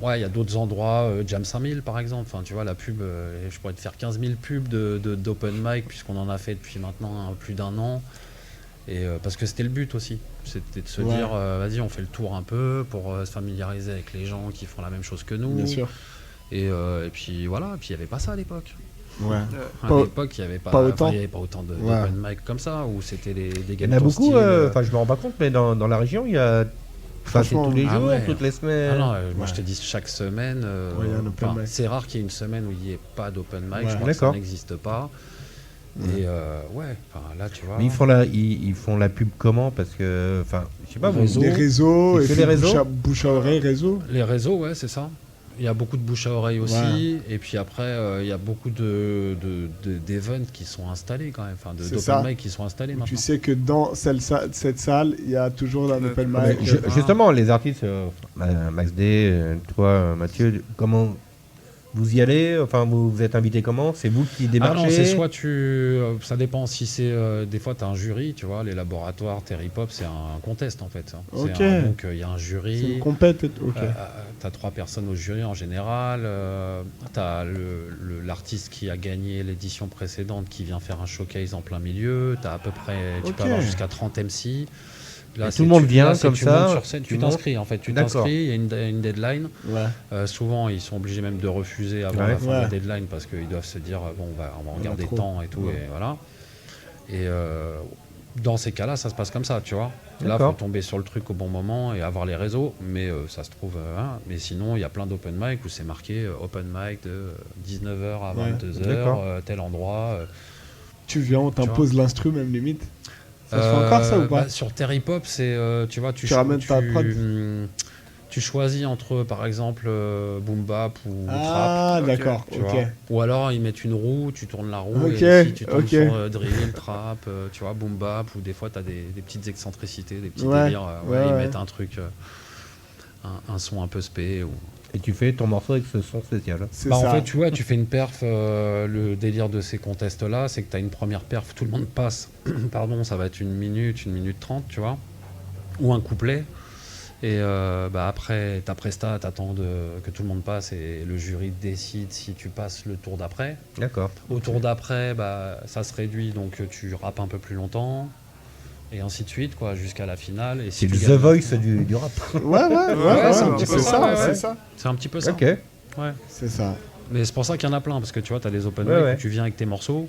ouais, il y a d'autres endroits, Jam 5000 par exemple. Enfin, tu vois, la pub, je pourrais te faire 15 000 pubs d'open mic puisqu'on en a fait depuis maintenant plus d'1 an. Et parce que c'était le but aussi. C'était de se Ouais. dire, vas-y, on fait le tour un peu pour se familiariser avec les gens qui font la même chose que nous. Bien sûr. Et puis voilà, et puis il n'y avait pas ça à l'époque. Ouais. À Pas- l'époque, il n'y avait pas, pas autant. il y avait pas autant Ouais. d'open mic comme ça, où c'était des Il gars y en de a ton beaucoup. style, Enfin, je me rends pas compte, mais dans la région, il y a. Enfin, c'est Franchement, tous les ah jours, ouais. toutes les semaines. Ah non, moi Ouais. je te dis chaque semaine. Ouais, il y a un open enfin, mic. c'est rare qu'il y ait une semaine où il n'y ait pas d'open mic. Ouais. Je crois que ça D'accord. n'existe pas. Et ouais, enfin, là tu vois. Mais ils font la pub comment? Parce que, enfin, je sais pas, vous. Réseau. Les réseaux, C'est et que puis les réseaux bouche à oreille, réseau. Les réseaux, ouais, c'est ça. Il y a beaucoup de bouche à oreille aussi. Ouais. Et puis après, il y a beaucoup d'events qui sont installés quand même. Enfin, C'est ça. d'open mic qui sont installés maintenant. Tu sais que dans cette salle, il y a toujours un open Mais mic. justement, les artistes, Max D, toi, Mathieu, comment vous y allez? Enfin, vous êtes invité comment? C'est vous qui Ah démarchez? non, c'est soit ça dépend si c'est. Des fois, tu as un jury, tu vois. Les laboratoires Terry Pop, c'est un contest en fait. Hein. Ok. Donc, il y a un C'est jury. une compète. Ok. Tu as 3 personnes au jury en général. Tu as l'artiste qui a gagné l'édition précédente qui vient faire un showcase en plein milieu. Tu as à peu près. Tu peux Ok. avoir jusqu'à 30 MC. Là, Et tout le monde vient c'est comme tu ça, montes sur scène, tu tu t'inscris en fait. Tu D'accord. t'inscris, il y a une deadline. Ouais. Souvent, ils sont obligés même de refuser avant Ouais. la fin de Ouais. la deadline parce qu'ils doivent se dire bon, on va regarder trop. temps et tout, Ouais. et voilà. Et dans ces cas-là, ça se passe comme ça, tu vois. Là, il faut D'accord. tomber sur le truc au bon moment et avoir les réseaux, mais ça se trouve. Mais sinon, il y a plein d'open mic où c'est marqué open mic de 19h à Ouais. 22h, D'accord. tel endroit. Tu viens, on t'impose l'instru, même limite. Ça se fait Euh, encore ça ou pas? bah, sur Terry Pop, c'est tu vois, Tu ramènes ta prod. tu choisis entre par exemple boom bap ou trap. Ah, d'accord, Tu ok. vois. Ou alors ils mettent une roue, tu tournes la roue Ok, et si tu tombes ok. sur drill, trap, tu vois, boom bap, ou des fois tu as des petites excentricités, des petits Ouais, délires. ouais, Ils ouais. mettent un truc, un son un peu spé. Ou... Et tu fais ton morceau avec ce son spécial. C'est Bah, ça. en fait, tu vois, tu fais une perf. Le délire de ces contests-là, c'est que tu as une première perf, tout le monde passe. Pardon, ça va être 1 minute 30, tu vois, ou un couplet. Et bah, après ta presta, t'attends que tout le monde passe et le jury décide si tu passes le tour d'après. D'accord. Au tour d'après, bah, ça se réduit, donc tu rappes un peu plus longtemps. Et ainsi de suite, quoi, jusqu'à la finale. Et si C'est tu le gagnes- The Voice du rap. Ouais, c'est un petit peu c'est ça, ça, ouais, c'est ouais. ça. C'est un petit peu ça. Ok. Ouais. C'est ça. Mais c'est pour ça qu'il y en a plein, parce que tu vois, tu as des open Ouais, mic ouais. où tu viens avec tes morceaux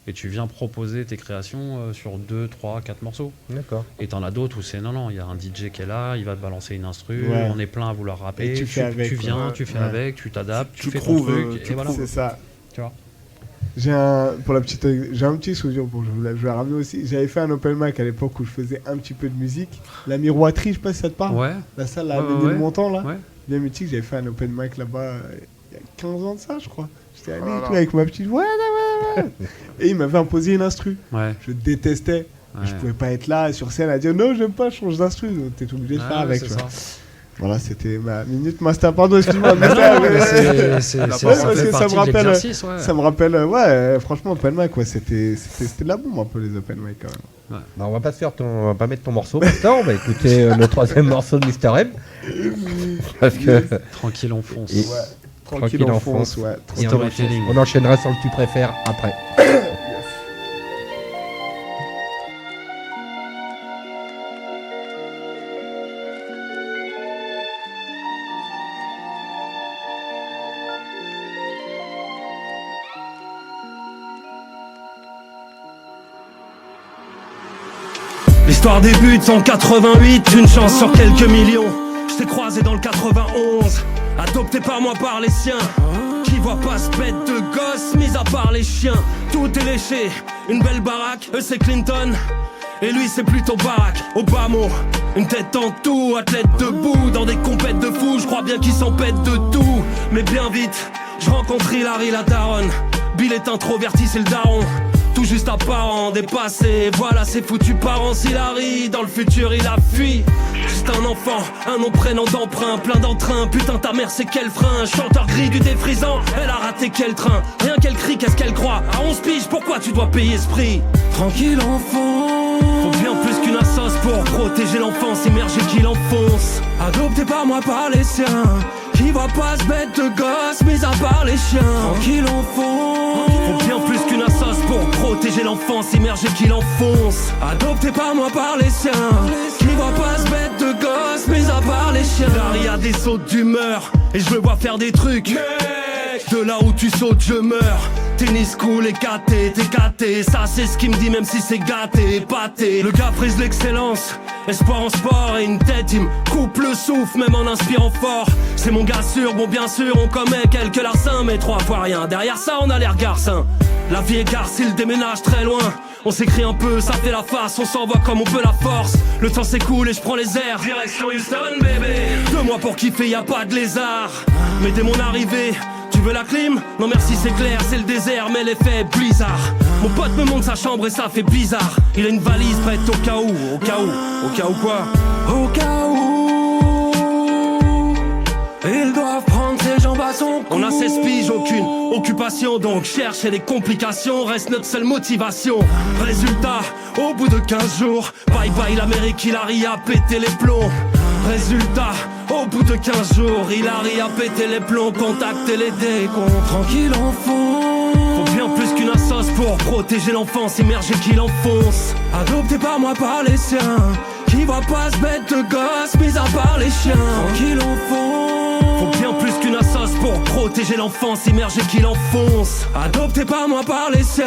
et tu viens proposer tes créations sur 2, 3, 4 morceaux. D'accord. Et t'en as d'autres où c'est non, il y a un DJ qui est là, il va te balancer une instru, Ouais. on est plein à vouloir rapper, Et tu fais avec, tu viens, quoi. tu fais Ouais. avec, tu t'adaptes, tu Tu fais ton trouves, truc, tu et voilà. C'est ça. Tu vois. J'ai un petit souvenir, bon, je vais ramener aussi. J'avais fait un open mic à l'époque où je faisais un petit peu de musique. La miroiterie, je sais pas si ça te parle. Ouais, La salle à Ouais, Ménilmontant, là. ouais. Bien mythique, j'avais fait un open mic là-bas il y a 15 ans de ça, je crois. J'étais allé Voilà. et tout avec ma petite voix. Ouais. Et il m'avait imposé une instru. Ouais. Je détestais. Ouais. Je pouvais pas être là sur scène à dire non, j'aime pas, je change d'instru. Donc t'es obligé de faire avec. c'est tu vois. ça. Voilà, c'était ma minute master. Pardon, excuse-moi. Mais non, mais c'est Ouais, ça parce fait que ça partie me de rappelle, l'exercice, ouais. ça me rappelle, franchement, open mic, ouais, c'était de la bombe un peu les open mic quand même. Bah, on va pas mettre ton morceau maintenant, on va écouter le troisième morceau de Mr. M. Parce que Tranquille, on fonce. Et- Tranquille en France, ouais. et Storytelling. on enchaînera sur le tu préfères après. L'histoire débute en 88, une chance sur quelques millions. Je t'ai croisé dans le 91, adopté par moi par les siens. Qui voit pas ce bête de gosse, mis à part les chiens. Tout est léché, une belle baraque, eux c'est Clinton. Et lui c'est plutôt Barack Obama. Une tête en tout, athlète debout. Dans des compètes de fous, je crois bien qu'il s'en pète de tout. Mais bien vite, je rencontre Hilary la daronne. Bill est introverti, c'est le daron. Tout juste apparent, dépassé, voilà ses foutus parents. Hilary, dans le futur il a fui. Juste un enfant, un nom prénom d'emprunt, plein d'entrain. Putain ta mère c'est quel frein, chanteur gris du défrisant. Elle a raté quel train, rien qu'elle crie, qu'est-ce qu'elle croit. À 11 piges, pourquoi tu dois payer ce prix? Tranquille enfant, faut bien plus qu'une assoce pour protéger l'enfance, immergé qu'il enfonce. Adopté par moi par les siens, qui voit pas ce bête de gosse, mis à part les chiens. Tranquille enfant, faut bien plus qu'une assoce pour protéger l'enfance, immergé qu'il enfonce. Adopté par moi par les siens, qui voit pas ce bête de gosse, mis à part les chiens. Larry a des sautes d'humeur, et je le vois faire des trucs. Mec, de là où tu sautes je meurs. Tennis cool et caté, t'es caté. Ça c'est ce qu'il me dit même si c'est gâté, pâté. Le gars frise l'excellence, espoir en sport et une tête, il me coupe le souffle même en inspirant fort. C'est mon gars sûr, bon bien sûr on commet quelques larcins, mais 3 fois rien. Derrière ça on a l'air garcin. La vie est garce, il déménage très loin. On s'écrit un peu, ça fait la face, on s'envoie comme on peut la force. Le temps s'écoule et je prends les airs. Direction Houston bébé. 2 mois pour kiffer, y a pas de lézard. Mais dès mon arrivée, tu veux la clim? Non merci c'est clair, c'est le désert mais l'effet blizzard. Mon pote me montre sa chambre et ça fait bizarre. Il a une valise prête au cas où, au cas où. Au cas où quoi? Au cas où ils doivent prendre ses jambes à son cou. On a 16 piges, aucune occupation, donc chercher les complications reste notre seule motivation. Résultat, au bout de 15 jours, bye bye l'Amérique, Hilary a pété les plombs. Résultat, au bout de 15 jours, Hilary a pété les plombs, contactez les décomptes. Tranquille enfant, faut bien plus qu'une assoce pour protéger l'enfance, immergé qu'il enfonce. Adopté par moi par les siens, qui voit pas ce bête de gosse, mis à part les chiens. Tranquille enfant, faut bien plus qu'une assoce pour protéger l'enfance, immergé qu'il enfonce. Adopté par moi par les siens,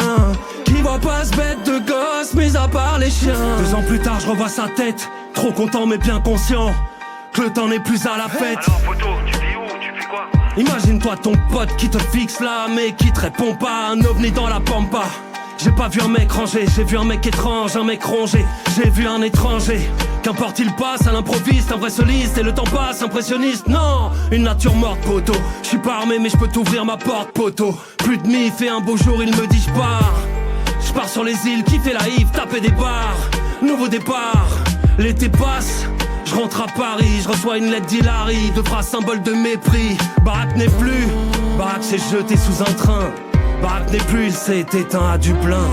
qui voit pas ce bête de gosse, mis à part les chiens. 2 ans plus tard je revois sa tête, trop content mais bien conscient que le temps n'est plus à la fête. Alors photo, tu vis où? Tu fais quoi? Imagine-toi ton pote qui te fixe là mais qui te répond pas, un ovni dans la pampa. J'ai pas vu un mec rangé, j'ai vu un mec étrange, un mec rongé. J'ai vu un étranger, qu'importe il passe à l'improviste, un vrai soliste et le temps passe, impressionniste. Non, une nature morte poteau. J'suis pas armé mais j'peux t'ouvrir ma porte poteau. Plus de mif et un beau jour il me dit j'pars sur les îles, kiffer la Yves, taper des bars. Nouveau départ, l'été passe. Je rentre à Paris, je reçois une lettre d'Hilary, 2 phrases symboles de mépris. Barack n'est plus, Barack s'est jeté sous un train. Barack n'est plus, il s'est éteint à du plein.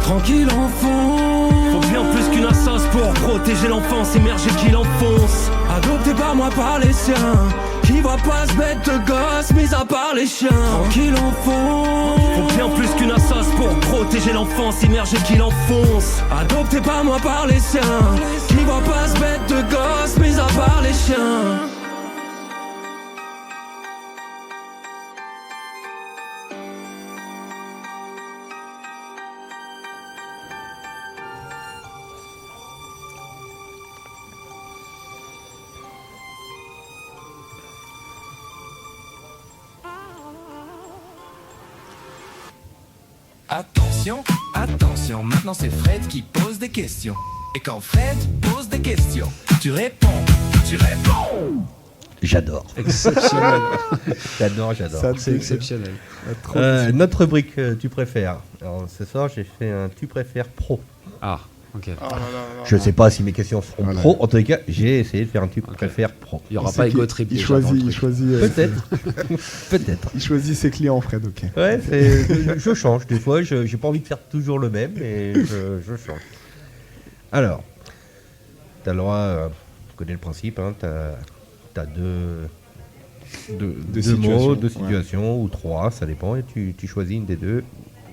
Tranquille enfant, faut bien plus qu'une assoce pour protéger l'enfance, immergé qu'il enfonce. Adopté par moi par les siens, qui voit pas ce bête de gosse, mis à part les chiens. Tranquille enfant, faut bien plus qu'une assoce pour protéger l'enfance, immergé qu'il enfonce. Adopté par moi par les siens, qui voit pas ce bête de gosse, mis à part les chiens. Attention, attention, maintenant c'est Fred qui pose des questions. Et quand Fred pose des questions, tu réponds. J'adore. Exceptionnel. J'adore. C'est exceptionnel. Notre rubrique Tu préfères. Alors, ce soir, j'ai fait un Tu préfères pro. Ah, ok. Je ne sais pas si mes questions seront pro. En tous les cas, j'ai essayé de faire un Tu préfères pro. Il n'y aura pas Ego Trip. Il choisit. Peut-être. Il choisit ses clients, Fred, ok. Ouais, je change. Des fois, je n'ai pas envie de faire toujours le même, mais je change. Alors, tu as le droit, tu connais le principe, hein, tu as deux mots, deux situations, ou trois, ça dépend, et tu choisis une des deux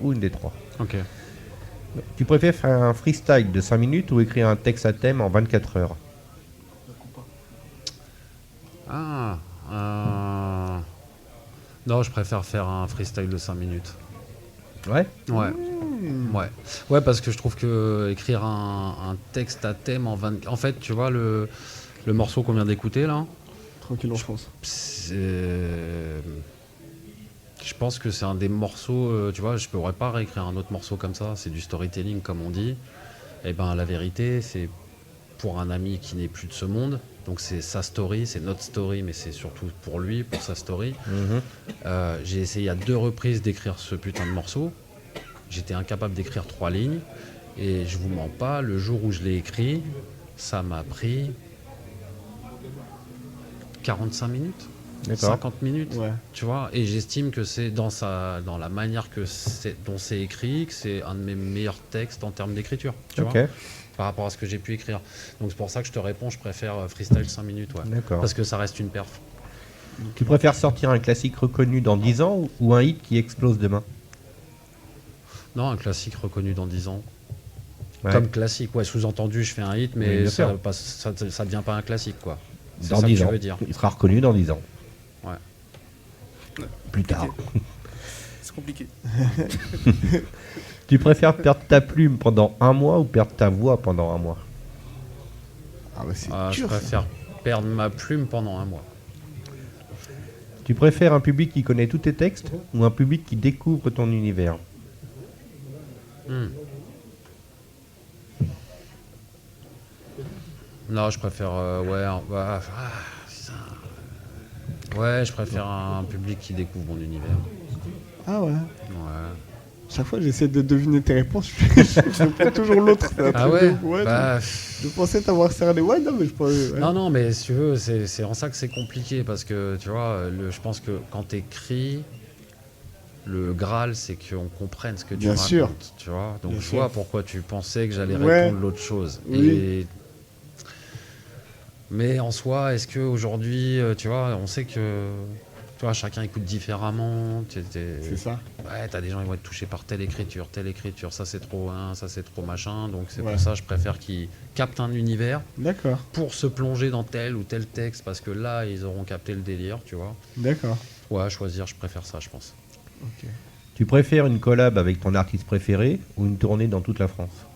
ou une des trois. Ok. Tu préfères faire un freestyle de 5 minutes ou écrire un texte à thème en 24 heures? Non, je préfère faire un freestyle de 5 minutes. Ouais. Ouais, parce que je trouve que écrire un texte à thème en 20... En fait, tu vois, le morceau qu'on vient d'écouter, là... Tranquille en France. Je pense que c'est un des morceaux... tu vois, je ne pourrais pas réécrire un autre morceau comme ça. C'est du storytelling, comme on dit. Et ben, la vérité, c'est pour un ami qui n'est plus de ce monde. Donc, c'est sa story, c'est notre story, mais c'est surtout pour lui, pour sa story. J'ai essayé à 2 reprises d'écrire ce putain de morceau. J'étais incapable d'écrire 3 lignes. Et je vous mens pas, le jour où je l'ai écrit, ça m'a pris 45 minutes, 50 minutes, tu vois. Et j'estime que c'est dans la manière dont c'est écrit, que c'est un de mes meilleurs textes en termes d'écriture, tu vois, par rapport à ce que j'ai pu écrire. Donc c'est pour ça que je te réponds, je préfère freestyle 5 minutes, parce que ça reste une perf. Tu préfères sortir un classique reconnu dans 10 ans ou un hit qui explose demain? Non, un classique reconnu dans 10 ans. Comme classique, sous-entendu, je fais un hit, mais ça devient pas un classique, quoi. C'est dans ça 10 que ans. tu veux dire. Il sera reconnu dans 10 ans. Ouais. Plus tard. C'est compliqué. Tu préfères perdre ta plume pendant 1 mois ou perdre ta voix pendant 1 mois? Je préfère perdre ma plume pendant 1 mois. Tu préfères un public qui connaît tous tes textes ou un public qui découvre ton univers? Non, je préfère je préfère un public qui découvre mon univers. Ah ouais. Chaque fois j'essaie de deviner tes réponses, je prends toujours l'autre. Ah ouais. Je pensais t'avoir cerné. Ouais, non, mais je pensais. Ouais. Non, mais si tu veux, c'est en ça que c'est compliqué parce que tu vois, je pense que quand t'écris, le Graal, c'est qu'on comprenne ce que tu racontes, tu vois. Donc je vois pourquoi tu pensais que j'allais répondre l'autre chose. Oui. Mais en soi, est-ce qu'aujourd'hui, tu vois, on sait que tu vois, chacun écoute différemment. C'est ça. Ouais, t'as des gens qui vont être touchés par telle écriture, ça c'est trop ça c'est trop machin. Donc c'est pour ça je préfère qu'ils captent un univers. D'accord. Pour se plonger dans tel ou tel texte, parce que là, ils auront capté le délire, tu vois. D'accord. Ouais, choisir, je préfère ça, je pense. Ok. Tu préfères une collab avec ton artiste préféré ou une tournée dans toute la France?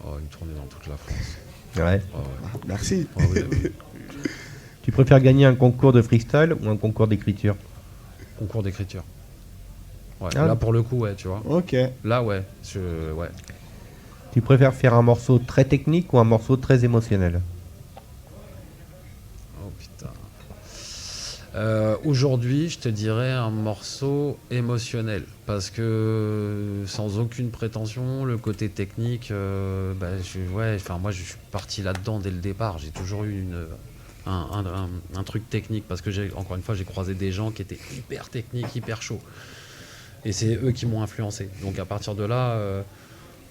Oh, une tournée dans toute la France. Ouais. Oh, ouais. Merci. Oh, oui. Tu préfères gagner un concours de freestyle ou un concours d'écriture? Concours d'écriture. Ouais. Là, pour le coup, tu vois. Ok. Là, ouais. Tu préfères faire un morceau très technique ou un morceau très émotionnel? Oh putain. Aujourd'hui, je te dirais un morceau émotionnel. Parce que sans aucune prétention, le côté technique, moi je suis parti là-dedans dès le départ. J'ai toujours eu un truc technique parce que encore une fois, j'ai croisé des gens qui étaient hyper techniques, hyper chauds. Et c'est eux qui m'ont influencé. Donc à partir de là,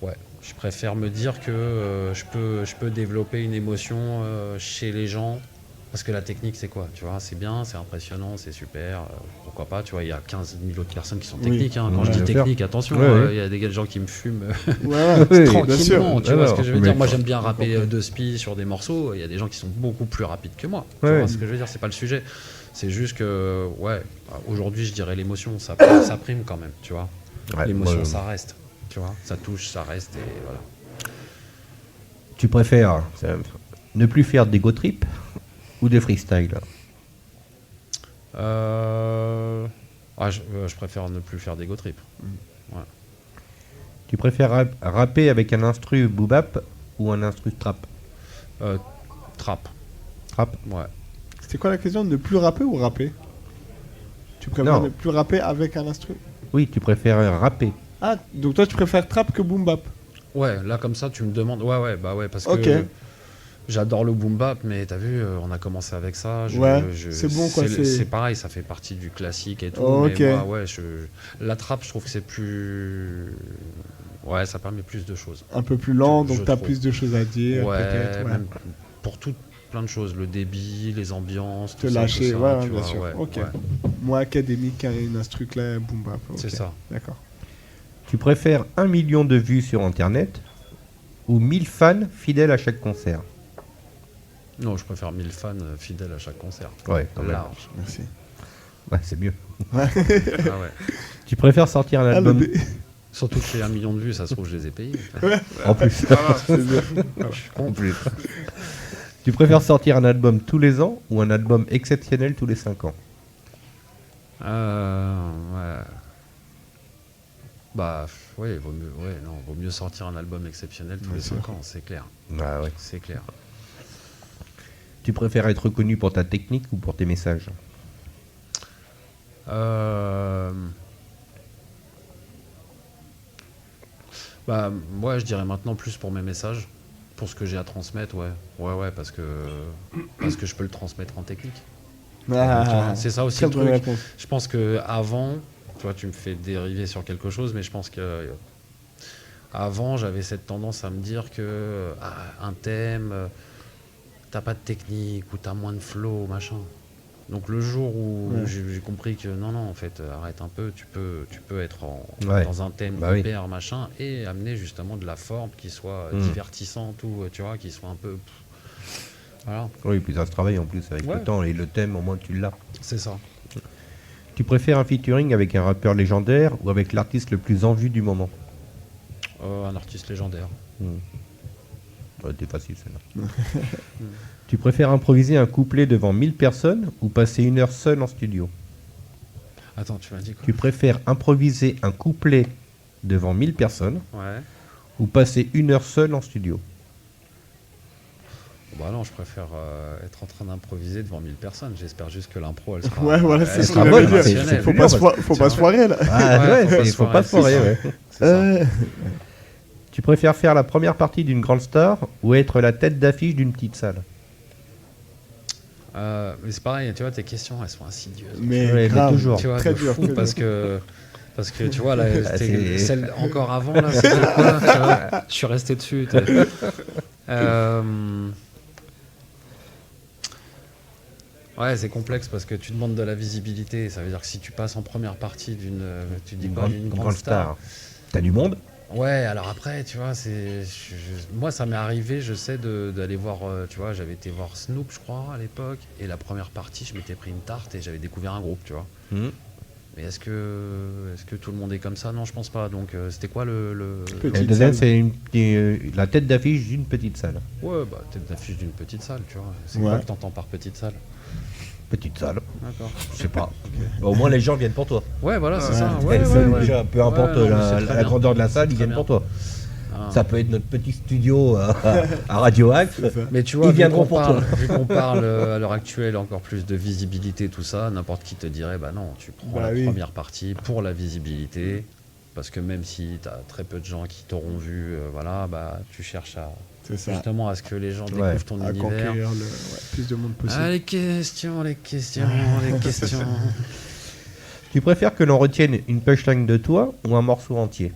je préfère me dire que je peux développer une émotion chez les gens. Parce que la technique, c'est quoi? Tu vois, c'est bien, c'est impressionnant, c'est super. Pourquoi pas? Tu vois, il y a 15 000 autres personnes qui sont techniques. Quand je dis technique, attention, il y a des gens qui me fument tranquillement. Tu vois ce que je veux dire? Moi, j'aime bien rapper de spi sur des morceaux. Il y a des gens qui sont beaucoup plus rapides que moi. Tu vois ce que je veux dire? C'est pas le sujet. C'est juste que, aujourd'hui, je dirais l'émotion, ça prime quand même. Tu vois, l'émotion, ça reste. Tu vois, ça touche, ça reste et voilà. Tu préfères ne plus faire d'ego trip ou des freestyles? Je préfère ne plus faire d'ego trip. Ouais. Tu préfères rapper avec un instru boom-bap ou un instru trap? Trap. Trap? Ouais. C'était quoi la question? Ne plus rapper ou rapper? Tu préfères Non. ne plus rapper avec un instru? Oui, tu préfères rapper. Ah, donc toi tu préfères trap que boom bap? Ouais, là comme ça tu me demandes. Ouais, bah ouais, parce Ok. que j'adore le boom bap, mais t'as vu, on a commencé avec ça. C'est bon, quoi, C'est pareil, ça fait partie du classique et tout. Ok. Mais moi, ouais, la trappe, je trouve que c'est plus. Ouais, ça permet plus de choses. Un peu plus lent, Je donc t'as trouve. plus de choses à dire. Ouais, peut-être, ouais. même pour plein de choses, le débit, les ambiances, Te tout ça, lâcher, tout ça, ouais, tu bien vois, sûr. ouais, Ok. ouais. Moins académique qu'une instru clair, boom bap. Ok. C'est ça. D'accord. Tu préfères 1 million de vues sur Internet ou 1000 fans fidèles à chaque concert? Non, je préfère 1000 fans fidèles à chaque concert. Ouais, quand même. Large. Merci. Ouais, c'est mieux. Ah ouais. Tu préfères sortir un album... Surtout que les 1 million de vues, ça se trouve, je les ai payés. En plus. Je suis con. En plus. Tu préfères sortir un album tous les ans ou un album exceptionnel tous les 5 ans? Ouais. Bah, ouais, vaut mieux sortir un album exceptionnel tous les 5 ans, c'est clair. Ah ouais. C'est clair. Tu préfères être reconnu pour ta technique ou pour tes messages? Bah, moi, je dirais maintenant plus pour mes messages, pour ce que j'ai à transmettre, ouais. Ouais, parce que je peux le transmettre en technique. Ah, C'est ça aussi très le bonne truc. réponse. Je pense que avant, tu vois, tu me fais dériver sur quelque chose, mais je pense que avant, j'avais cette tendance à me dire que un thème, t'as pas de technique ou t'as moins de flow, machin. Donc le jour où j'ai compris que non, en fait, arrête un peu, tu peux être dans un thème hyper machin et amener justement de la forme qui soit divertissante ou tu vois, qui soit un peu. Voilà. Oui, puis ça se travaille en plus avec le temps et le thème, au moins tu l'as. C'est ça. Tu préfères un featuring avec un rappeur légendaire ou avec l'artiste le plus en vue du moment? Un artiste légendaire. C'était facile celle-là. Tu préfères improviser un couplet devant 1000 personnes ou passer 1 heure seul en studio? Attends, tu m'as dit quoi? Tu préfères improviser un couplet devant 1000 personnes ou passer 1 heure seul en studio? Bah non, je préfère être en train d'improviser devant 1000 personnes. J'espère juste que l'impro, elle sera. Ouais, voilà, c'est ce que bonne, j'allais dire. rationnelle. Faut pas se foirer là. Ah ouais, il faut pas se foirer, ouais. C'est ça. Tu préfères faire la première partie d'une grande star ou être la tête d'affiche d'une petite salle? Mais c'est pareil, tu vois, tes questions, elles sont insidieuses. Mais grave, toujours. Tu vois, très de dur. fou, très parce dur. que tu vois, là, c'est- celle encore avant, là, c'était quoi, tu vois, je suis resté dessus. Ouais, c'est complexe parce que tu demandes de la visibilité. Ça veut dire que si tu passes en première partie d'une, tu dis quoi, d'une grande star. T'as du monde? Ouais, alors après, tu vois, moi, ça m'est arrivé, je sais, d'aller voir, tu vois, j'avais été voir Snoop, je crois, à l'époque, et la première partie, je m'étais pris une tarte et j'avais découvert un groupe, tu vois. Mais est-ce que tout le monde est comme ça? Non, je pense pas. Donc, c'était quoi le... Et le deuxième, c'est la tête d'affiche d'une petite salle. Ouais, bah, tête d'affiche d'une petite salle, tu vois. C'est Ouais. quoi que t'entends par petite salle? Petite salle. D'accord. Je sais pas. Au moins, les gens viennent pour toi. Ouais, voilà, c'est ça. Et Ouais, ça, ouais. déjà, peu importe Ouais, non, mais c'est très la bien. grandeur de la salle, C'est ils très viennent bien. pour toi. Ah. Ça peut être notre petit studio à Radio Axe. Mais tu vois, Ils viendront vu pour toi. vu qu'on parle à l'heure actuelle encore plus de visibilité, tout ça, n'importe qui te dirait, bah non, tu prends Bah la oui. première partie pour la visibilité, parce que même si tu as très peu de gens qui t'auront vu, voilà, bah tu cherches C'est ça. justement à ce que les gens Ouais. découvrent ton À univers. conquérir le plus de monde possible. Ah, les questions. Tu préfères que l'on retienne une punchline de toi ou un morceau entier?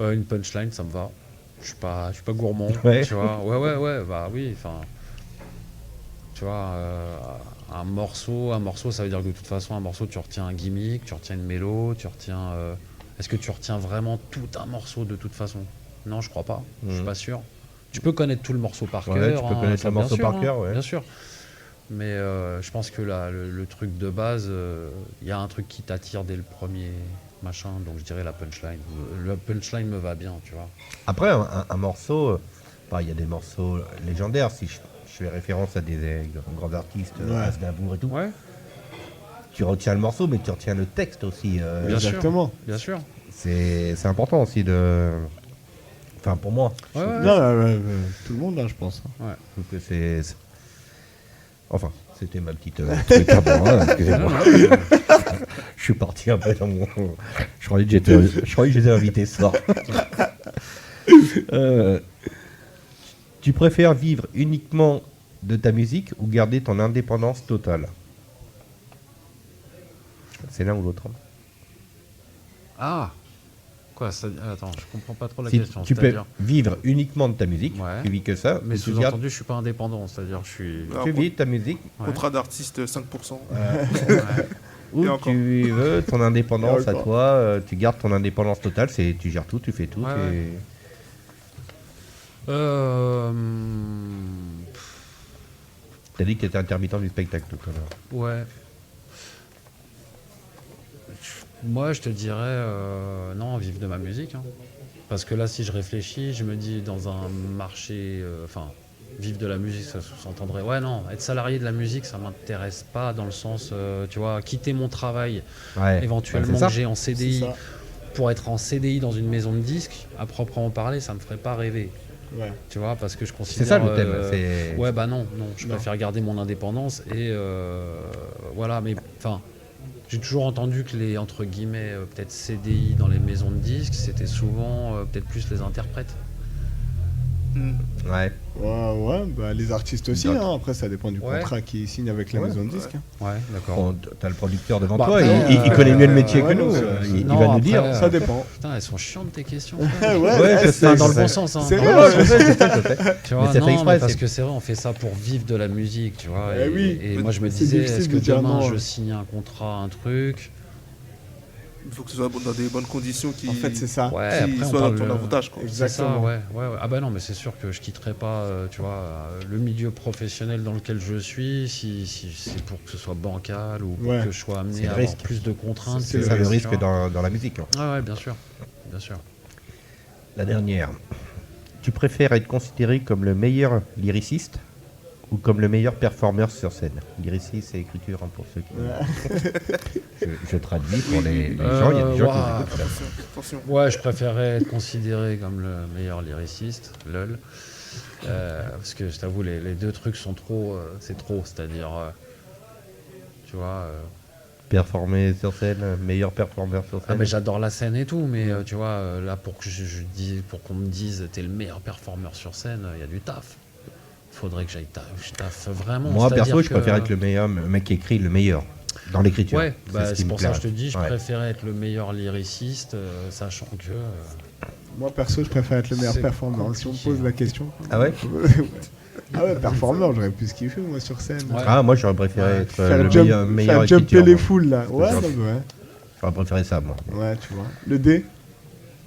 Une punchline, ça me va. Je suis pas gourmand, Ouais. tu vois. Ouais, bah oui, enfin, tu vois, un morceau, ça veut dire que de toute façon, un morceau, tu retiens un gimmick, tu retiens une mélo, tu retiens. Est-ce que tu retiens vraiment tout un morceau de toute façon? Non, je crois pas. Je suis pas sûr. Tu peux connaître tout le morceau par Ouais, cœur. tu peux connaître ça, le bien morceau sûr, par cœur, ouais. Bien sûr. Mais je pense que là, le truc de base, il y a un truc qui t'attire dès le premier machin, donc je dirais la punchline. La punchline me va bien, tu vois. Après, un morceau, il y a des morceaux légendaires. Si je fais référence à des grands artistes, Aznavour et tout, tu retiens le morceau, mais tu retiens le texte aussi. Bien Exactement. sûr, bien sûr. c'est important aussi de. Enfin, pour moi. Ouais, ouais. Non, tout le monde, là, je pense. Ouais. Je trouve que c'est. Enfin, c'était ma petite truc à moi, hein, excusez-moi. Je suis parti un peu dans mon. Je croyais que j'étais invité ce soir. Tu préfères vivre uniquement de ta musique ou garder ton indépendance totale? C'est l'un ou l'autre. Ah quoi ça... Attends, je comprends pas trop la Si question. tu peux C'est-à-dire... vivre uniquement de ta musique, Ouais. tu vis que ça, Mais ou tu sous-entendu, je suis pas indépendant, c'est-à-dire je suis. Alors, tu vis de ta musique, Ouais. Contrat d'artiste 5%. ou Et encore. tu veux ton indépendance Et à encore. toi, tu gardes ton indépendance totale, c'est tu gères tout, tu fais tout. Ouais, tu- ouais. T'as dit que t'étais intermittent du spectacle tout à l'heure. Ouais. Moi, je te dirais non, vivre de ma musique. Hein. Parce que là, si je réfléchis, je me dis dans un marché, enfin, vivre de la musique, ça s'entendrait. Ouais, non, être salarié de la musique, ça m'intéresse pas dans le sens, tu vois, quitter mon travail Ouais, éventuellement c'est ça. que j'ai en C'est CDI ça. pour être en CDI dans une maison de disques, à proprement parler, ça me ferait pas rêver. Ouais. Tu vois, parce que je considère. C'est ça le thème. c'est- Ouais, bah non, je Non. préfère garder mon indépendance et voilà, mais enfin, j'ai toujours entendu que les entre guillemets peut-être CDI dans les maisons de disques, c'était souvent peut-être plus les interprètes. Ouais. Ouais, bah, les artistes aussi, D'accord. hein. Après ça dépend du Ouais. contrat qu'ils signent avec la Ouais. maison de disques. hein. Ouais, d'accord. Bon, t'as le producteur devant Bah, toi, après, il connaît mieux le métier ouais, que nous. non, Il non, va nous après, dire. euh, Ça dépend. Putain, elles sont chiantes tes questions. Ouais, Ouais, je sais, Enfin, dans je le sais. bon sens. Hein. C'est Dans vrai, le bon ouais, sens. je sais. Tu vois, Mais c'est fait non, exprès, mais parce c'est- que c'est vrai, on fait ça pour vivre de la musique, tu vois. Eh Et, oui. et moi, je me C'est disais, difficile est-ce de que dire demain non, je hein. signe un contrat, un truc? Il faut que ce soit dans des bonnes conditions qui, En fait, c'est ça. Ouais, qui après, on soient parle dans ton de- avantage. Quoi. C'est ça, Exactement. ouais. Ah bah non, mais c'est sûr que je quitterai pas, tu vois, le milieu professionnel dans lequel je suis si c'est pour que ce soit bancal ou pour Ouais. que je sois C'est amené le à avoir risque. plus de contraintes. C'est que- C'est ça le tu risque vois. dans la musique. hein. Ouais, bien sûr, bien sûr. La dernière. Tu préfères être considéré comme le meilleur lyriciste ou comme le meilleur performeur sur scène? Lyriciste, c'est écriture hein, pour ceux qui. Je traduis pour les gens. Il y a des gens qui ouah. nous écoutent. Attention. Ouais, je préférais être considéré comme le meilleur lyriciste, lol. Parce que je t'avoue, les deux trucs sont trop, c'est trop, c'est-à-dire, tu vois. Performer sur scène, meilleur performeur sur Ah scène. mais j'adore la scène et tout, mais tu vois, là pour que je dise, pour qu'on me dise t'es le meilleur performeur sur scène, il y a du taf. Faudrait que je taffe vraiment. Moi, c'est-à-dire perso, je que- préfère être le meilleur, le mec qui écrit le meilleur dans l'écriture. Ouais, bah, ce qui c'est me pour ça que je plairait. te dis, je Ouais. préférais être le meilleur lyriciste, sachant que. Moi perso, je préfère être le meilleur C'est performeur. Si on me compliqué, pose hein. la question. Ah ouais Ah ouais, performeur, j'aurais plus kiffé moi sur scène. Ouais. Ah, moi, j'aurais préféré Ouais. être Faire, le jump, meilleur faire jumper écriture, les moi. foules là. Ouais, ça. non, mais ouais. J'aurais préféré ça, moi. Ouais, tu vois. Le D.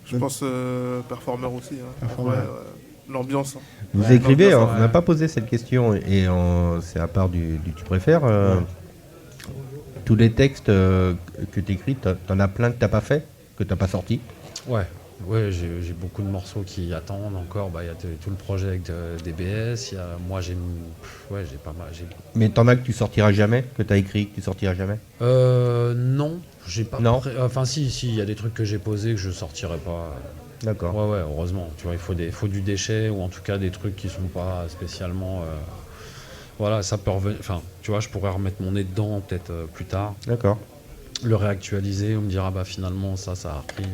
Je pense performeur aussi. Hein. Performeur. Ouais, l'ambiance. Hein. Vous Ouais, écrivez, non, on ouais. n'a pas posé cette question, et c'est à part du tu préfères. Tous les textes que tu écris, t'en as plein que t'as pas fait, que t'as pas sorti. Ouais, j'ai beaucoup de morceaux qui attendent encore. Bah, il y a tout le projet avec DBS. Moi, j'ai pas mal. Mais t'en as que tu sortiras jamais, que t'as écrit, que tu sortiras jamais. Non, j'ai pas. Non. Enfin, si, il y a des trucs que j'ai posés que je sortirai pas. D'accord. Ouais, heureusement. Tu vois, il faut du déchet ou en tout cas des trucs qui sont pas spécialement. Voilà, ça peut revenir. Enfin, tu vois, je pourrais remettre mon nez dedans peut-être plus tard, D'accord. le réactualiser, on me dira bah finalement ça a repris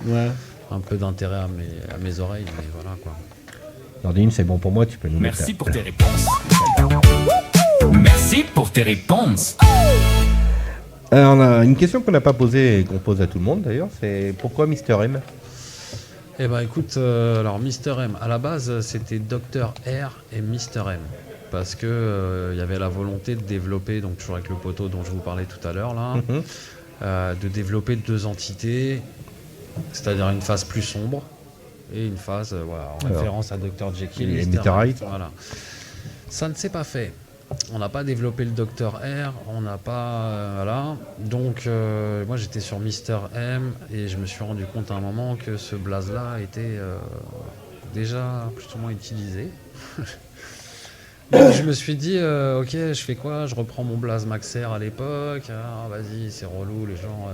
Ouais. un peu d'intérêt à mes oreilles, mais voilà quoi. Nordine, c'est bon pour moi, tu peux nous mettre. Merci pour tes réponses. Merci pour tes réponses. On a une question qu'on n'a pas posée et qu'on pose à tout le monde d'ailleurs, c'est pourquoi Mister M? Eh ben écoute, alors Mister M, à la base c'était Dr R et Mister M. Parce que il y avait la volonté de développer, donc toujours avec le poteau dont je vous parlais tout à l'heure là, de développer deux entités, c'est-à-dire une phase plus sombre et une phase voilà, en Alors, référence à Dr Jekyll et et Mr. Hyde. Voilà. Ça ne s'est pas fait. On n'a pas développé le Dr R, on n'a pas... voilà. Donc moi j'étais sur Mister M et je me suis rendu compte à un moment que ce blaze-là était déjà plus ou moins utilisé. Je me suis dit, ok, je fais quoi? Je reprends mon blaze Maxer à l'époque. Ah, vas-y, c'est relou, les gens.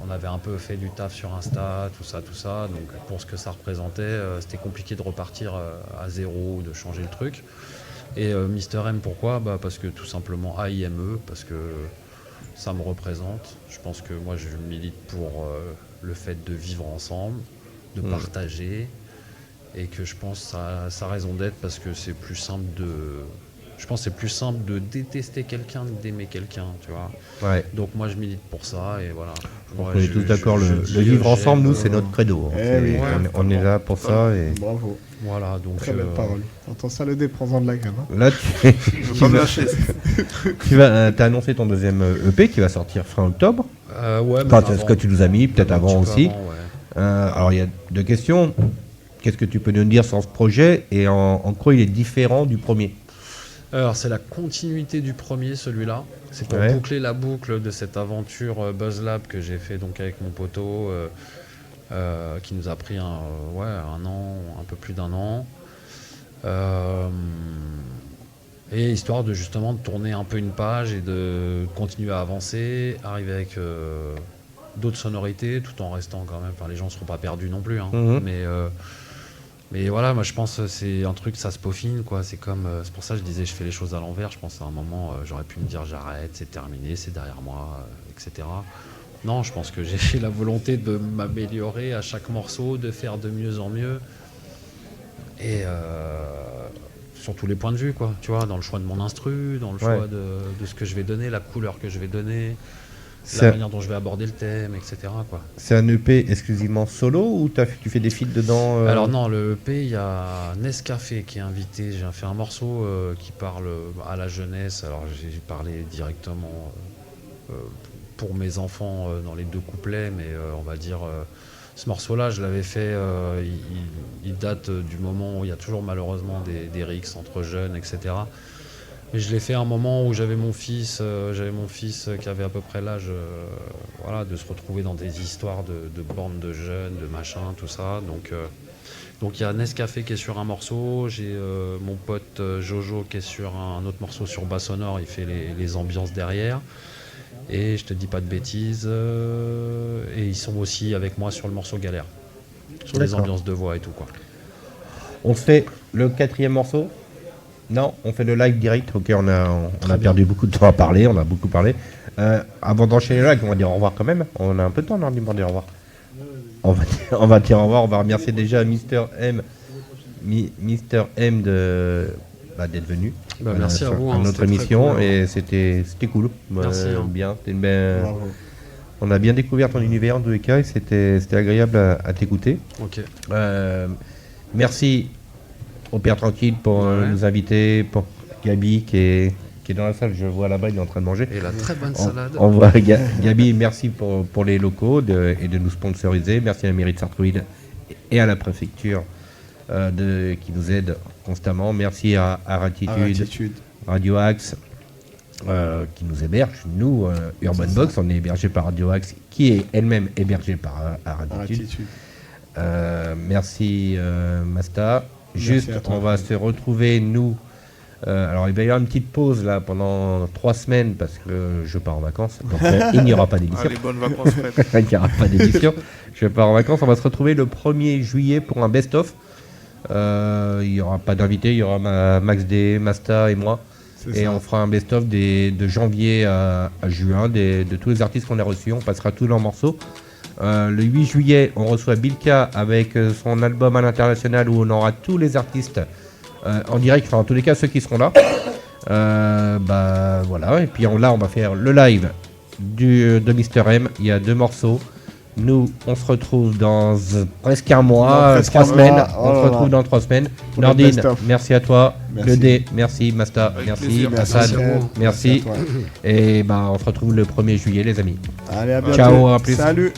On avait un peu fait du taf sur Insta, tout ça. Donc pour ce que ça représentait, c'était compliqué de repartir à zéro ou de changer le truc. Et Mister M, pourquoi? Parce que tout simplement AIME, parce que ça me représente. Je pense que moi, je milite pour le fait de vivre ensemble, de partager. Et que je pense que ça a sa raison d'être parce que c'est plus simple de... Je pense que c'est plus simple de détester quelqu'un que d'aimer quelqu'un, tu vois. Ouais. Donc moi je milite pour ça et voilà. On est tous d'accord, le vivre ensemble, nous, c'est notre credo. On est là pour ça. Et... Bravo. Voilà, donc... Très belle parole. T'entends ça, le déprendant de la gamme. Hein. Là, tu as annoncé ton deuxième EP qui va sortir fin octobre. Ouais, enfin, c'est ce que tu nous as mis, peut-être avant aussi. Avant, ouais. Alors il y a deux questions. Qu'est-ce que tu peux nous dire sur ce projet et en quoi il est différent du premier? Alors c'est la continuité du premier, celui-là. C'est pour boucler la boucle de cette aventure Buzz Lab que j'ai fait donc avec mon poteau, qui nous a pris un an, un peu plus d'un an. Et histoire de justement de tourner un peu une page et de continuer à avancer, arriver avec d'autres sonorités tout en restant quand même. Enfin, les gens ne seront pas perdus non plus, hein. Mais voilà, moi je pense que c'est un truc, ça se peaufine, quoi. C'est comme, c'est pour ça que je disais, je fais les choses à l'envers. Je pense à un moment, j'aurais pu me dire j'arrête, c'est terminé, c'est derrière moi, etc. Non, je pense que j'ai la volonté de m'améliorer à chaque morceau, de faire de mieux en mieux. Et sur tous les points de vue, quoi. Tu vois, dans le choix de mon instru, dans le choix de ce que je vais donner, la couleur que je vais donner. La manière dont je vais aborder le thème, etc. quoi. C'est un EP exclusivement solo ou tu fais des feats dedans Alors non, le EP, il y a Nescafé qui est invité. J'ai fait un morceau qui parle à la jeunesse. Alors j'ai parlé directement pour mes enfants dans les deux couplets, mais on va dire... ce morceau-là, je l'avais fait, il date du moment où il y a toujours malheureusement des rixes entre jeunes, etc. Mais je l'ai fait à un moment où j'avais mon fils qui avait à peu près l'âge de se retrouver dans des histoires de bandes de jeunes, de machin, tout ça. Donc il y a Nescafé qui est sur un morceau, j'ai mon pote Jojo qui est sur un autre morceau sur bas sonore, il fait les ambiances derrière. Et je te dis pas de bêtises, et ils sont aussi avec moi sur le morceau Galère, sur les ambiances de voix et tout, quoi. On fait le quatrième morceau? Non, on fait le live direct. Ok, on a perdu beaucoup de temps à parler, on a beaucoup parlé. Avant d'enchaîner le live, on va dire au revoir quand même. On a un peu de temps, on a dit au revoir. On va dire au revoir, on va remercier déjà Mister M d'être venu merci à vous, à notre émission, cool, et c'était cool. Merci, bien. On a bien découvert ton univers en tous les cas et c'était agréable à t'écouter. Ok. Merci au Père Tranquille pour nous inviter, pour Gabi qui est dans la salle, je vois là-bas, il est en train de manger. Et la très bonne salade. On voit Gabi, merci pour les locaux et de nous sponsoriser. Merci à la mairie de Sartrouville et à la préfecture qui nous aide constamment. Merci à Ratitude, Radio Axe qui nous héberge. Nous, Urban Box, on est hébergé par Radio Axe qui est elle-même hébergée par Ratitude. Merci Masta. Juste, on va se retrouver, nous. Alors, il va y avoir une petite pause là pendant 3 semaines parce que je pars en vacances. Donc, il n'y aura pas d'émission. Les bonnes vacances, il n'y aura pas d'émission. Je pars en vacances. On va se retrouver le 1er juillet pour un best-of. Il n'y aura pas d'invité. Il y aura Max D, Masta et moi. Et on fera un best-of de janvier à juin de tous les artistes qu'on a reçus. On passera tous leurs morceaux. Le 8 juillet, on reçoit Bilka avec son album à l'international où on aura tous les artistes en direct, enfin en tous les cas ceux qui seront là. Voilà, et puis là on va faire le live de Mister M. Il y a 2 morceaux. Nous, on se retrouve dans presque un mois, 3 semaines. On se retrouve dans 3 semaines. Nordine, merci à toi. Le D, merci. Masta, merci. Assad, merci. Et on se retrouve le 1er juillet, les amis. Allez, à bientôt. Ciao, à plus. Salut.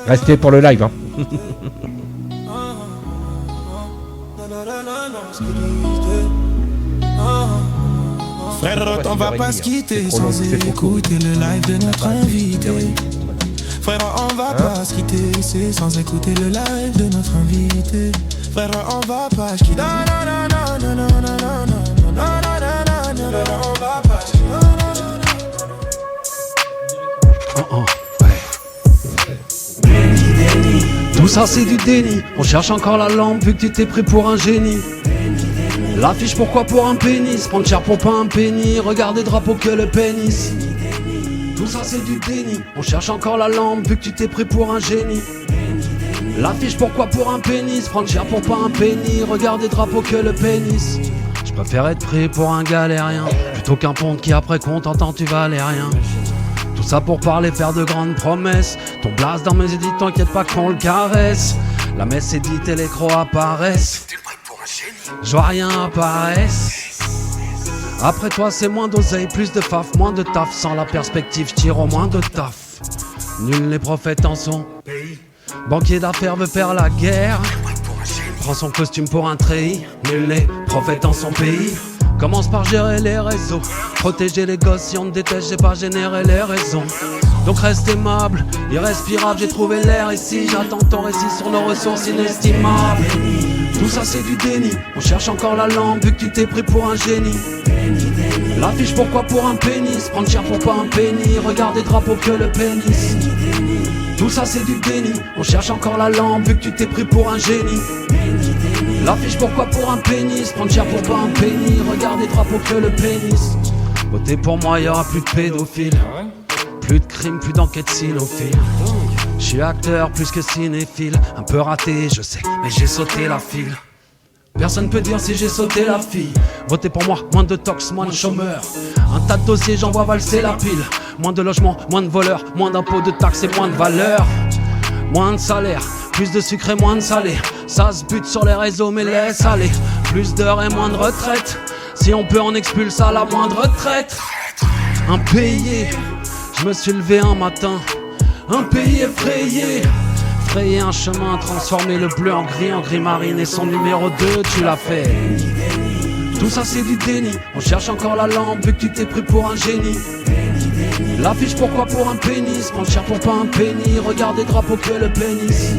Restez pour le live. Hein. Frère, on va pas se quitter sans écouter le live de notre invité. Frère, on va pas se quitter sans écouter le live de notre invité. Frère, on va pas se quitter. Non, non, non, non, non, non, non, non, non. ça c'est du déni. On cherche encore la lampe vu que tu t'es pris pour un génie. L'affiche pourquoi pour un pénis, prendre cher pour pas un penny, regarder drapeau que le pénis. Tout ça c'est du déni. On cherche encore la lampe vu que tu t'es pris pour un génie. L'affiche pourquoi pour un pénis, prendre cher pour pas un penny, regarder drapeau que le pénis. Je préfère être pris pour un galérien plutôt qu'un ponte qui après compte entend tu valais rien. Tout ça pour parler, faire de grandes promesses. Ton blast dans mes édits, t'inquiète pas qu'on le caresse. La messe est dite et les crocs apparaissent. Je vois rien apparaisse. Après toi c'est moins d'oseille, plus de faf, moins de taf. Sans la perspective, je tire au moins de taf. Nul n'est prophète en son pays. Banquier d'affaires veut faire la guerre. Prend son costume pour un treillis. Nul n'est prophète en son pays. Commence par gérer les réseaux. Protéger les gosses, si on te déteste, j'ai pas généré les raisons. Donc reste aimable, irrespirable, j'ai trouvé l'air ici. J'attends ton récit sur nos ressources inestimables. Tout ça c'est du déni. On cherche encore la lampe vu que tu t'es pris pour un génie. L'affiche pourquoi pour un pénis, prendre cher pour pas un penny, regarder drapeau que le pénis. Tout ça c'est du déni. On cherche encore la lampe vu que tu t'es pris pour un génie. L'affiche pourquoi pour un pénis, prendre cher pour pas un penny, regarder drapeau que le pénis. Votez pour moi, y'aura plus de pédophiles. Plus de crimes, plus d'enquêtes cynophiles. Je suis acteur plus que cinéphile. Un peu raté, je sais, mais j'ai sauté la file. Personne peut dire si j'ai sauté la fille. Votez pour moi, moins de tox, moins de chômeurs. Un tas de dossiers, j'en vois valser la pile. Moins de logements, moins de voleurs, moins d'impôts, de taxes et moins de valeur. Moins de salaire, plus de sucre et moins de salé. Ça se bute sur les réseaux mais laisse aller. Plus d'heures et moins de retraite. Si on peut en expulser à la moindre retraite. Impayé, je me suis levé un matin. Un pays effrayé. Frayer un chemin, transformer le bleu en gris marine. Et son numéro 2, tu l'as fait. Tout ça c'est du déni. On cherche encore la lampe vu que tu t'es pris pour un génie. L'affiche pourquoi pour un pénis, prendre cher pour pas un penny, regarder drapeau que le pénis.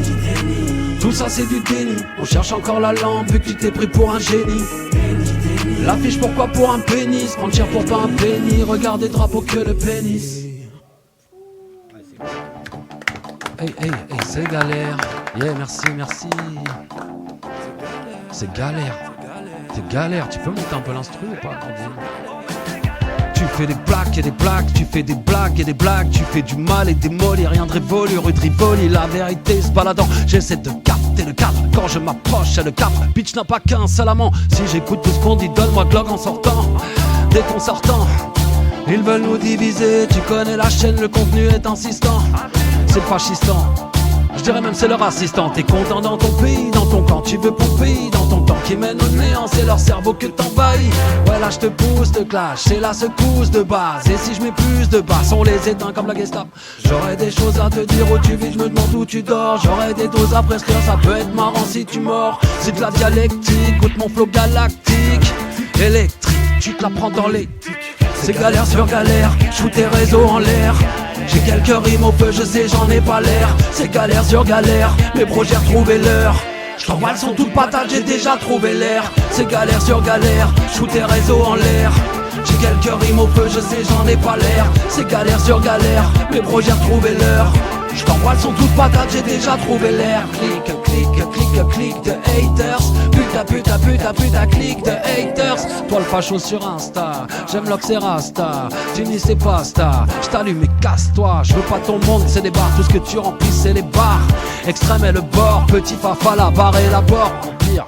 Tout ça c'est du déni. On cherche encore la lampe vu que tu t'es pris pour un génie. L'affiche pourquoi pour un pénis, prendre cher pour pas un penny, regarder drapeau que le pénis. Hey, hey, hey, c'est galère. Yeah, merci, merci. C'est galère. C'est galère. Tu peux monter un peu l'instru ou pas, Candine? Tu fais des blagues et des blagues, tu fais des blagues et des blagues, tu fais du mal et des molles, y'a rien de révolu, rue de Rivoli, la vérité se baladant, j'essaie de capter le cadre, quand je m'approche c'est le cap, bitch n'a pas qu'un seul amant, si j'écoute tout ce qu'on dit, donne-moi Glock en sortant, déconcertant, ils veulent nous diviser, tu connais la chaîne, le contenu est insistant, c'est fascistant. Je dirais même c'est leur assistant. T'es content dans ton pays, dans ton camp, tu veux pomper dans ton temps qui mène au néant, c'est leur cerveau que t'envahis. Ouais là je te pousse de clash, c'est la secousse de base. Et si je mets plus de basse, on les éteint comme la Gestapo. J'aurais des choses à te dire où tu vis, je me demande où tu dors. J'aurais des doses à prescrire, ça peut être marrant si tu mords. C'est de la dialectique, écoute mon flow galactique. Électrique, tu te la prends dans les c'est galère sur galère, j'fous tes réseaux en l'air. J'ai quelques rimes au feu, je sais j'en ai pas l'air. C'est galère sur galère, mes projets retrouvé l'heure. J't'envoie le son toute patate, j'ai déjà trouvé l'air. C'est galère sur galère, j'fous tes réseaux en l'air. J'ai quelques rimes au feu, je sais j'en ai pas l'air. C'est galère sur galère, mes projets retrouvé l'heure. J't'envoie le son toute patate, j'ai déjà trouvé l'air. Clique, clique, clique, clique de haters. Putain, putain, putain, putain, clique de haters. Toi le facho sur Insta, j'aime l'ox et Rasta. Tunis c'est pasta, j't'allume et casse-toi. J'veux pas ton monde, c'est des bars, tout ce que tu remplis c'est les bars. Extrême et le bord, petit fafa, la barre et la bord. Empire,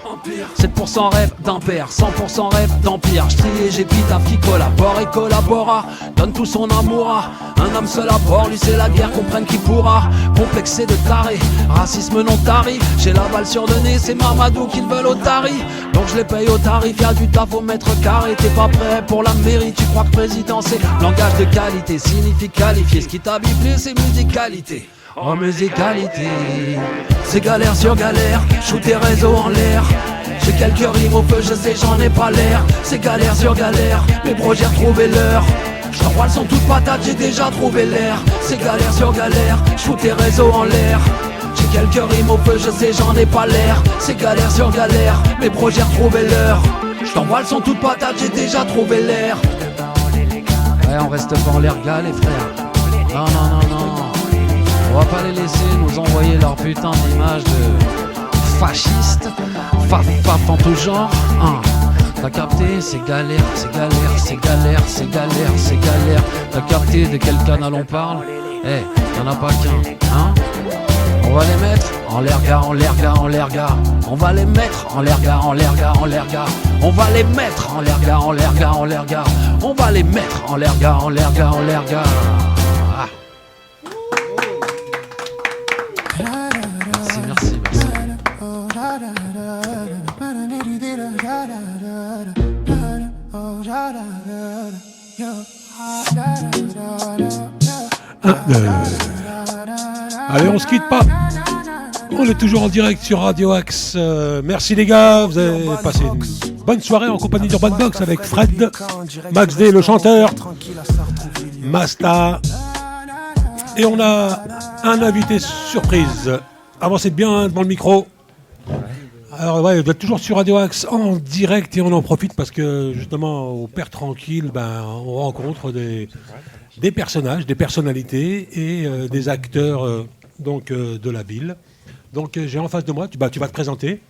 7% rêve d'impair, 100% rêve d'empire. J'trie et j'épitaphe qui collabore et collabora. Donne tout son amour à un homme seul à bord, lui c'est la guerre, comprenne qui pourra. Complexé de taré, racisme non tarif. J'ai la balle sur le nez, c'est Mamadou qu'ils veulent au tarif. Donc je les paye au tarif, y'a du taf au mètre carré. T'es pas prêt pour la mairie, tu crois que président c'est langage de qualité, signifie qualifier. Ce qui t'a biflé c'est musicalité. Oh musicalité, c'est galère sur galère, j'fous tes réseaux en l'air. J'ai quelques rimes au feu, je sais j'en ai pas l'air. C'est galère sur galère, mes projets retrouvé l'heure. J'envoie le son toute patate, j'ai déjà trouvé l'air. C'est galère sur galère, j'fous tes réseaux en l'air. J'ai quelques rimes au feu, je sais j'en ai pas l'air. C'est galère sur galère, mes projets retrouvé l'heure. J't'envoie le son toute patate, j'ai déjà trouvé l'air. Ouais on reste pas en l'air gars les frères. Non non non non. On va pas les laisser nous envoyer leur putain d'image de fascistes, faf en tout genre. T'as capté, c'est galère, c'est galère, c'est galère, c'est galère, c'est galère. T'as capté de quel canal on parle? Y'en a pas qu'un, hein? On va les mettre en l'air gars, en l'air gars, en l'air gars. On va les mettre en l'air gars, en l'air gars, en l'air gars. On va les mettre en l'air gars, en l'air gars, en l'air gars. On va les mettre en l'air gars, en l'air gars, en l'air gars. Merci. Allez, on se quitte pas. On est toujours en direct sur Radio Axe. Merci les gars, vous avez passé une bonne soirée en compagnie d'Urban Box avec Fred, Max D le chanteur, Masta. Et on a un invité surprise. Avancez bien devant le micro. Alors ouais, vous êtes toujours sur Radio Axe en direct et on en profite parce que justement au Père Tranquille, on rencontre des personnages, des personnalités et des acteurs de la ville. Donc j'ai en face de moi, tu vas te présenter.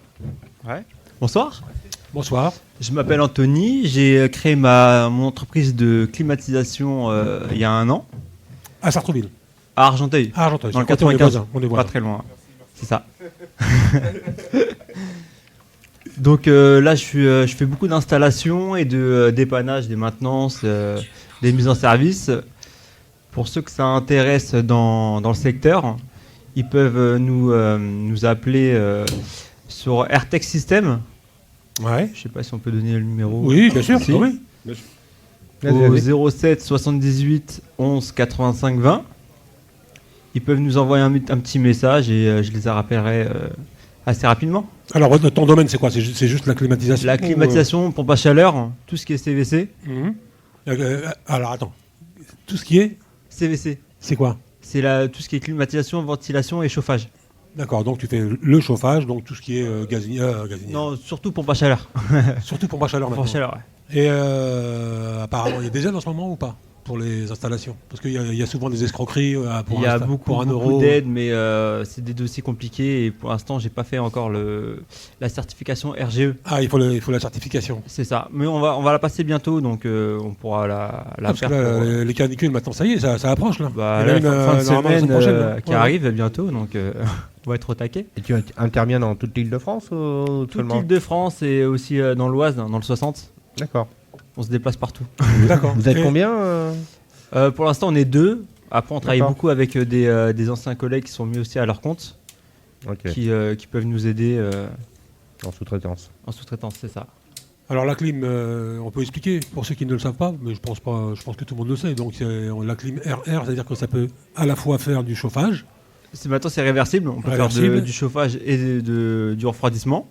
Ouais. Bonsoir. Bonsoir. Je m'appelle Anthony, j'ai créé mon entreprise de climatisation il y a 1 an. À Sartrouville. À Argenteuil. À Argenteuil. Dans le 95. On est voisins. Pas très loin. C'est ça. Donc là, je fais beaucoup d'installations et de dépannage, des maintenances, des mises en service. Pour ceux que ça intéresse dans le secteur, ils peuvent nous appeler sur AirTech System. Ouais. Je sais pas si on peut donner le numéro. Oui, bien sûr. Si. Oui. Au 07 78 11 85 20. Ils peuvent nous envoyer un petit message et je les rappellerai assez rapidement. Alors, ton domaine, c'est quoi? C'est juste la climatisation? La climatisation, pompe à chaleur, tout ce qui est CVC. Alors, attends. Tout ce qui est CVC. C'est quoi? C'est tout ce qui est climatisation, ventilation et chauffage. D'accord, donc tu fais le chauffage, donc tout ce qui est gazinière. Non, surtout pompe à chaleur. Surtout pompe à chaleur maintenant. Pompe à chaleur, ouais. Et apparemment, il y a des aides en ce moment ou pas pour les installations? Parce qu'il y a souvent des escroqueries il y a beaucoup €1. d'aides, mais c'est des dossiers compliqués et pour l'instant, j'ai pas fait encore la certification RGE. Ah, il faut la certification. C'est ça, mais on va la passer bientôt, donc on pourra la faire. Les canicules, maintenant, ça y est, ça approche là. Il y a une fin de semaine qui arrive bientôt, donc on va être au taquet. Et tu interviens dans toute l'île de France ou toute l'île de France et aussi dans l'Oise, dans le 60. D'accord. On se déplace partout. D'accord. Vous êtes combien Pour l'instant, on est 2. Après, on travaille beaucoup avec des anciens collègues qui sont mis aussi à leur compte, qui peuvent nous aider en sous-traitance. En sous-traitance, c'est ça. Alors la clim, on peut expliquer pour ceux qui ne le savent pas, mais je pense que tout le monde le sait. Donc la clim RR, c'est-à-dire que ça peut à la fois faire du chauffage. Maintenant, c'est réversible. On peut faire du chauffage et du refroidissement.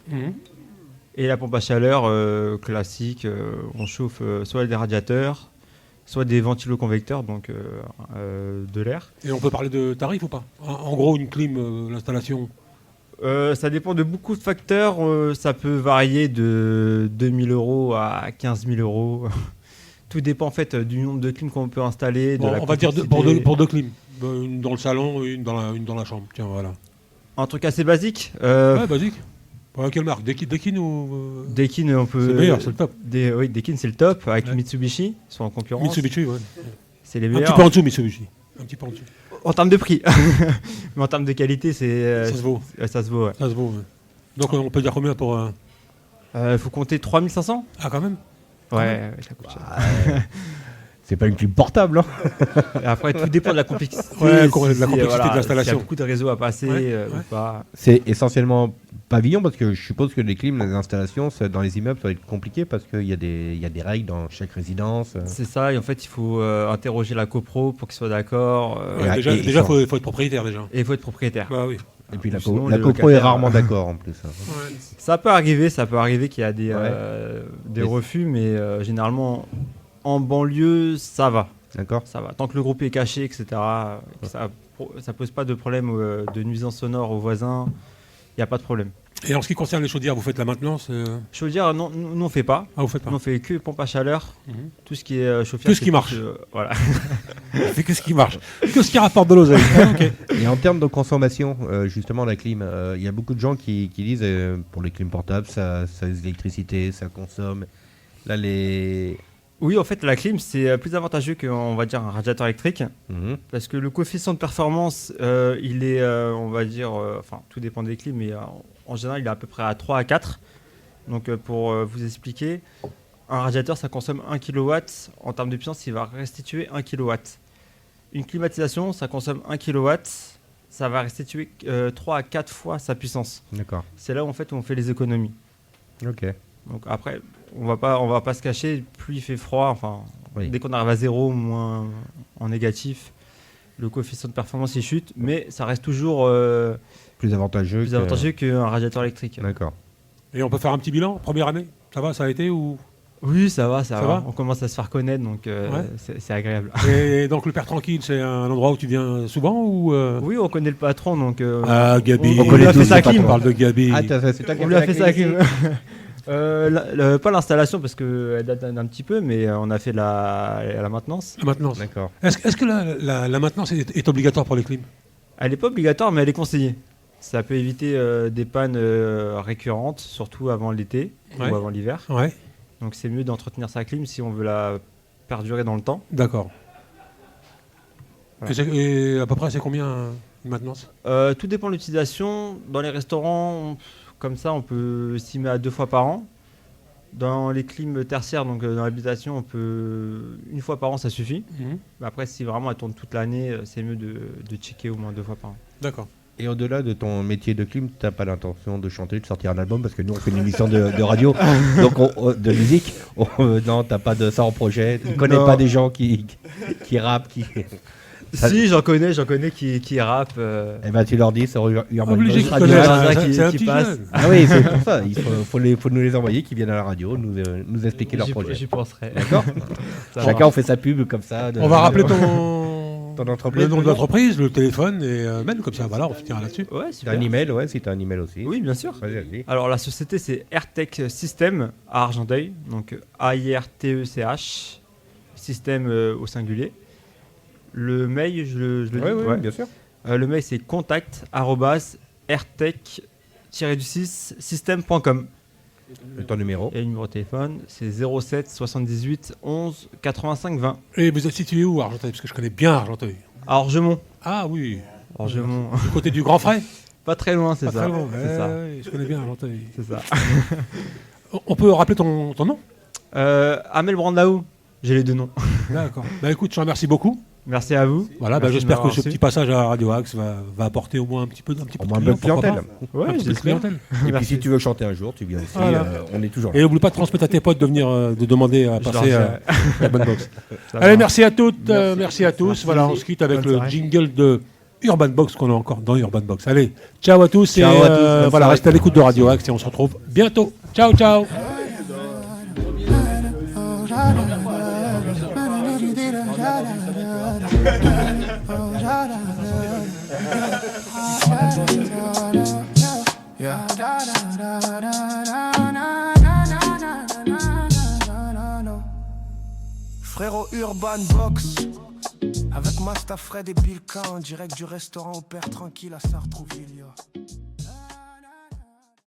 Et la pompe à chaleur classique, on chauffe soit des radiateurs, soit des ventiloconvecteurs, donc de l'air. Et on peut parler de tarifs ou pas? En gros, une clim, l'installation ça dépend de beaucoup de facteurs. Ça peut varier de 2 000 € à 15 000 €. Tout dépend en fait du nombre de clims qu'on peut installer. On va dire pour 2 clims. Une dans le salon et une dans la chambre. Tiens, voilà. Un truc assez basique. Ouais, basique. Quelle marque? Dekin ou Dekin, on peut. C'est le meilleur, c'est le top. Oui, Dekin, c'est le top. Avec Mitsubishi, ils sont en concurrence. Mitsubishi, ouais. C'est les meilleurs. Un petit peu en dessous, Mitsubishi. Un petit peu en dessous. En termes de prix. Mais en termes de qualité, c'est. Ça se vaut. Ça se vaut, ouais. Ça se vaut, ouais. Donc on peut dire combien pour. Faut compter 3 500. Ah, quand même. Ouais, ça coûte cher. C'est pas une clim portable. Après, tout dépend de la complexité. Ouais, de la complexité de l'installation. Il y a beaucoup de réseaux à passer ou pas. C'est essentiellement pavillon parce que je suppose que les clims, les installations dans les immeubles, ça va être compliqué parce qu'il y a des règles dans chaque résidence. C'est ça, et en fait, il faut interroger la copro pour qu'ils soient d'accord. Déjà, il faut être propriétaire déjà. Et il faut être propriétaire. Bah oui. Et puis la copro est rarement d'accord en plus. Ouais. Ça peut arriver qu'il y a des refus, mais généralement en banlieue, ça va. D'accord. Ça va. Tant que le groupe est caché, etc., ça pose pas de problème de nuisance sonore aux voisins. Il n'y a pas de problème. Et en ce qui concerne les chaudières, vous faites la maintenance Chaudière, non, nous on fait pas. Ah, vous faites pas. Nous on fait que pompe à chaleur. Tout ce qui est chauffière. Que ce qui marche. Voilà. C'est que ce qui marche. Que ce qui rapporte de l'oseille. Ah, ok. Et en termes de consommation, justement, la clim, il y a beaucoup de gens qui disent pour les clims portables, ça use l'électricité, ça consomme. Là, Oui, en fait, la clim, c'est plus avantageux qu'un va dire un radiateur électrique. Parce que le coefficient de performance, il est, on va dire, enfin, tout dépend des clims, mais en général, il est à peu près à 3 à 4. Donc, pour vous expliquer, un radiateur, ça consomme 1 kW. En termes de puissance, il va restituer 1 kW. Une climatisation, ça consomme 1 kW. Ça va restituer 3 à 4 fois sa puissance. D'accord. C'est là où, en fait, où on fait les économies. Ok. Donc après, on va pas se cacher, plus il fait froid, enfin, dès qu'on arrive à 0, moins en négatif, le coefficient de performance il chute, mais ça reste toujours plus avantageux qu'un radiateur électrique. D'accord. Et on peut faire un petit bilan, première année? Ça va, ça a été ou... Oui, ça va. On commence à se faire connaître, donc c'est agréable. Et donc le Père Tranquille, c'est un endroit où tu viens souvent ou Oui, on connaît le patron, donc... Ah, Gabi, on connaît tous sa clim. On parle de Gabi. Ah, c'est toi qui on lui a fait sa clim. Pas l'installation parce qu'elle date d'un petit peu, mais on a fait la maintenance. La maintenance. D'accord. Est-ce que la maintenance est obligatoire pour les clims? Elle n'est pas obligatoire, mais elle est conseillée. Ça peut éviter des pannes récurrentes, surtout avant l'été ou avant l'hiver. Ouais. Donc c'est mieux d'entretenir sa clim si on veut la perdurer dans le temps. D'accord. Voilà. Et à peu près, c'est combien une maintenance? Tout dépend de l'utilisation. Dans les restaurants, comme ça, on peut estimer à 2 fois par an. Dans les clims tertiaires, donc dans l'habitation, on peut 1 fois par an, ça suffit. Mais après, si vraiment elle tourne toute l'année, c'est mieux de checker au moins 2 fois par an. D'accord. Et au-delà de ton métier de clim, t'as pas l'intention de chanter, de sortir un album, parce que nous on fait une émission de radio, donc de musique. Non, t'as pas de ça en projet. Tu connais pas des gens qui rappent, Si, j'en connais qui rappent. Eh ben tu leur dis, c'est Urban Obligé Box qui passe. Ah oui, c'est pour ça. Il faut nous les envoyer, qui viennent à la radio, nous expliquer leur projet. J'y penserai. D'accord. Chacun on fait sa pub comme ça. On va rappeler entreprise, le nom de l'entreprise, le téléphone et même comme ça. Voilà, on finira là-dessus. Ouais, super. T'as un email, si t'as un email aussi. Oui, bien sûr. Vas-y. Alors la société c'est Airtech System à Argenteuil, donc AIRTECH, système au singulier. Le mail, je le dis. Oui, bien sûr. Le mail c'est contact@airtech-system.com. Et ton numéro? Et le numéro de téléphone, c'est 07 78 11 85 20. Et vous êtes situé où, Argenteuil? Parce que je connais bien Argenteuil. À Orgemont. Ah oui. Orgemont. Du côté du Grand Frais? Pas très loin, c'est ça. Pas très loin. C'est ça. Ouais, je connais bien Argenteuil. C'est ça. On peut rappeler ton nom? Amel Brandao. J'ai les 2 noms. D'accord. Bah écoute, je te remercie beaucoup. Merci à vous. Voilà, j'espère que ce petit passage à Radio Axe va apporter au moins un petit peu de clientèle. Ouais, clientèle. Et puis si tu veux chanter un jour, tu viens aussi. Voilà. On est toujours là. Et n'oublie pas de transmettre à tes potes de demander à passer la bonne box. Allez, merci à toutes, merci à tous. Voilà, on se quitte avec le jingle de Urban Box qu'on a encore dans Urban Box. Allez, ciao à tous. Ciao à tous. Voilà, restez à l'écoute de Radio Axe et on se retrouve bientôt. Ciao, ciao. Frérot Urban Box avec Master Fred et Bilka en direct du restaurant au Père Tranquille à Sartrouville.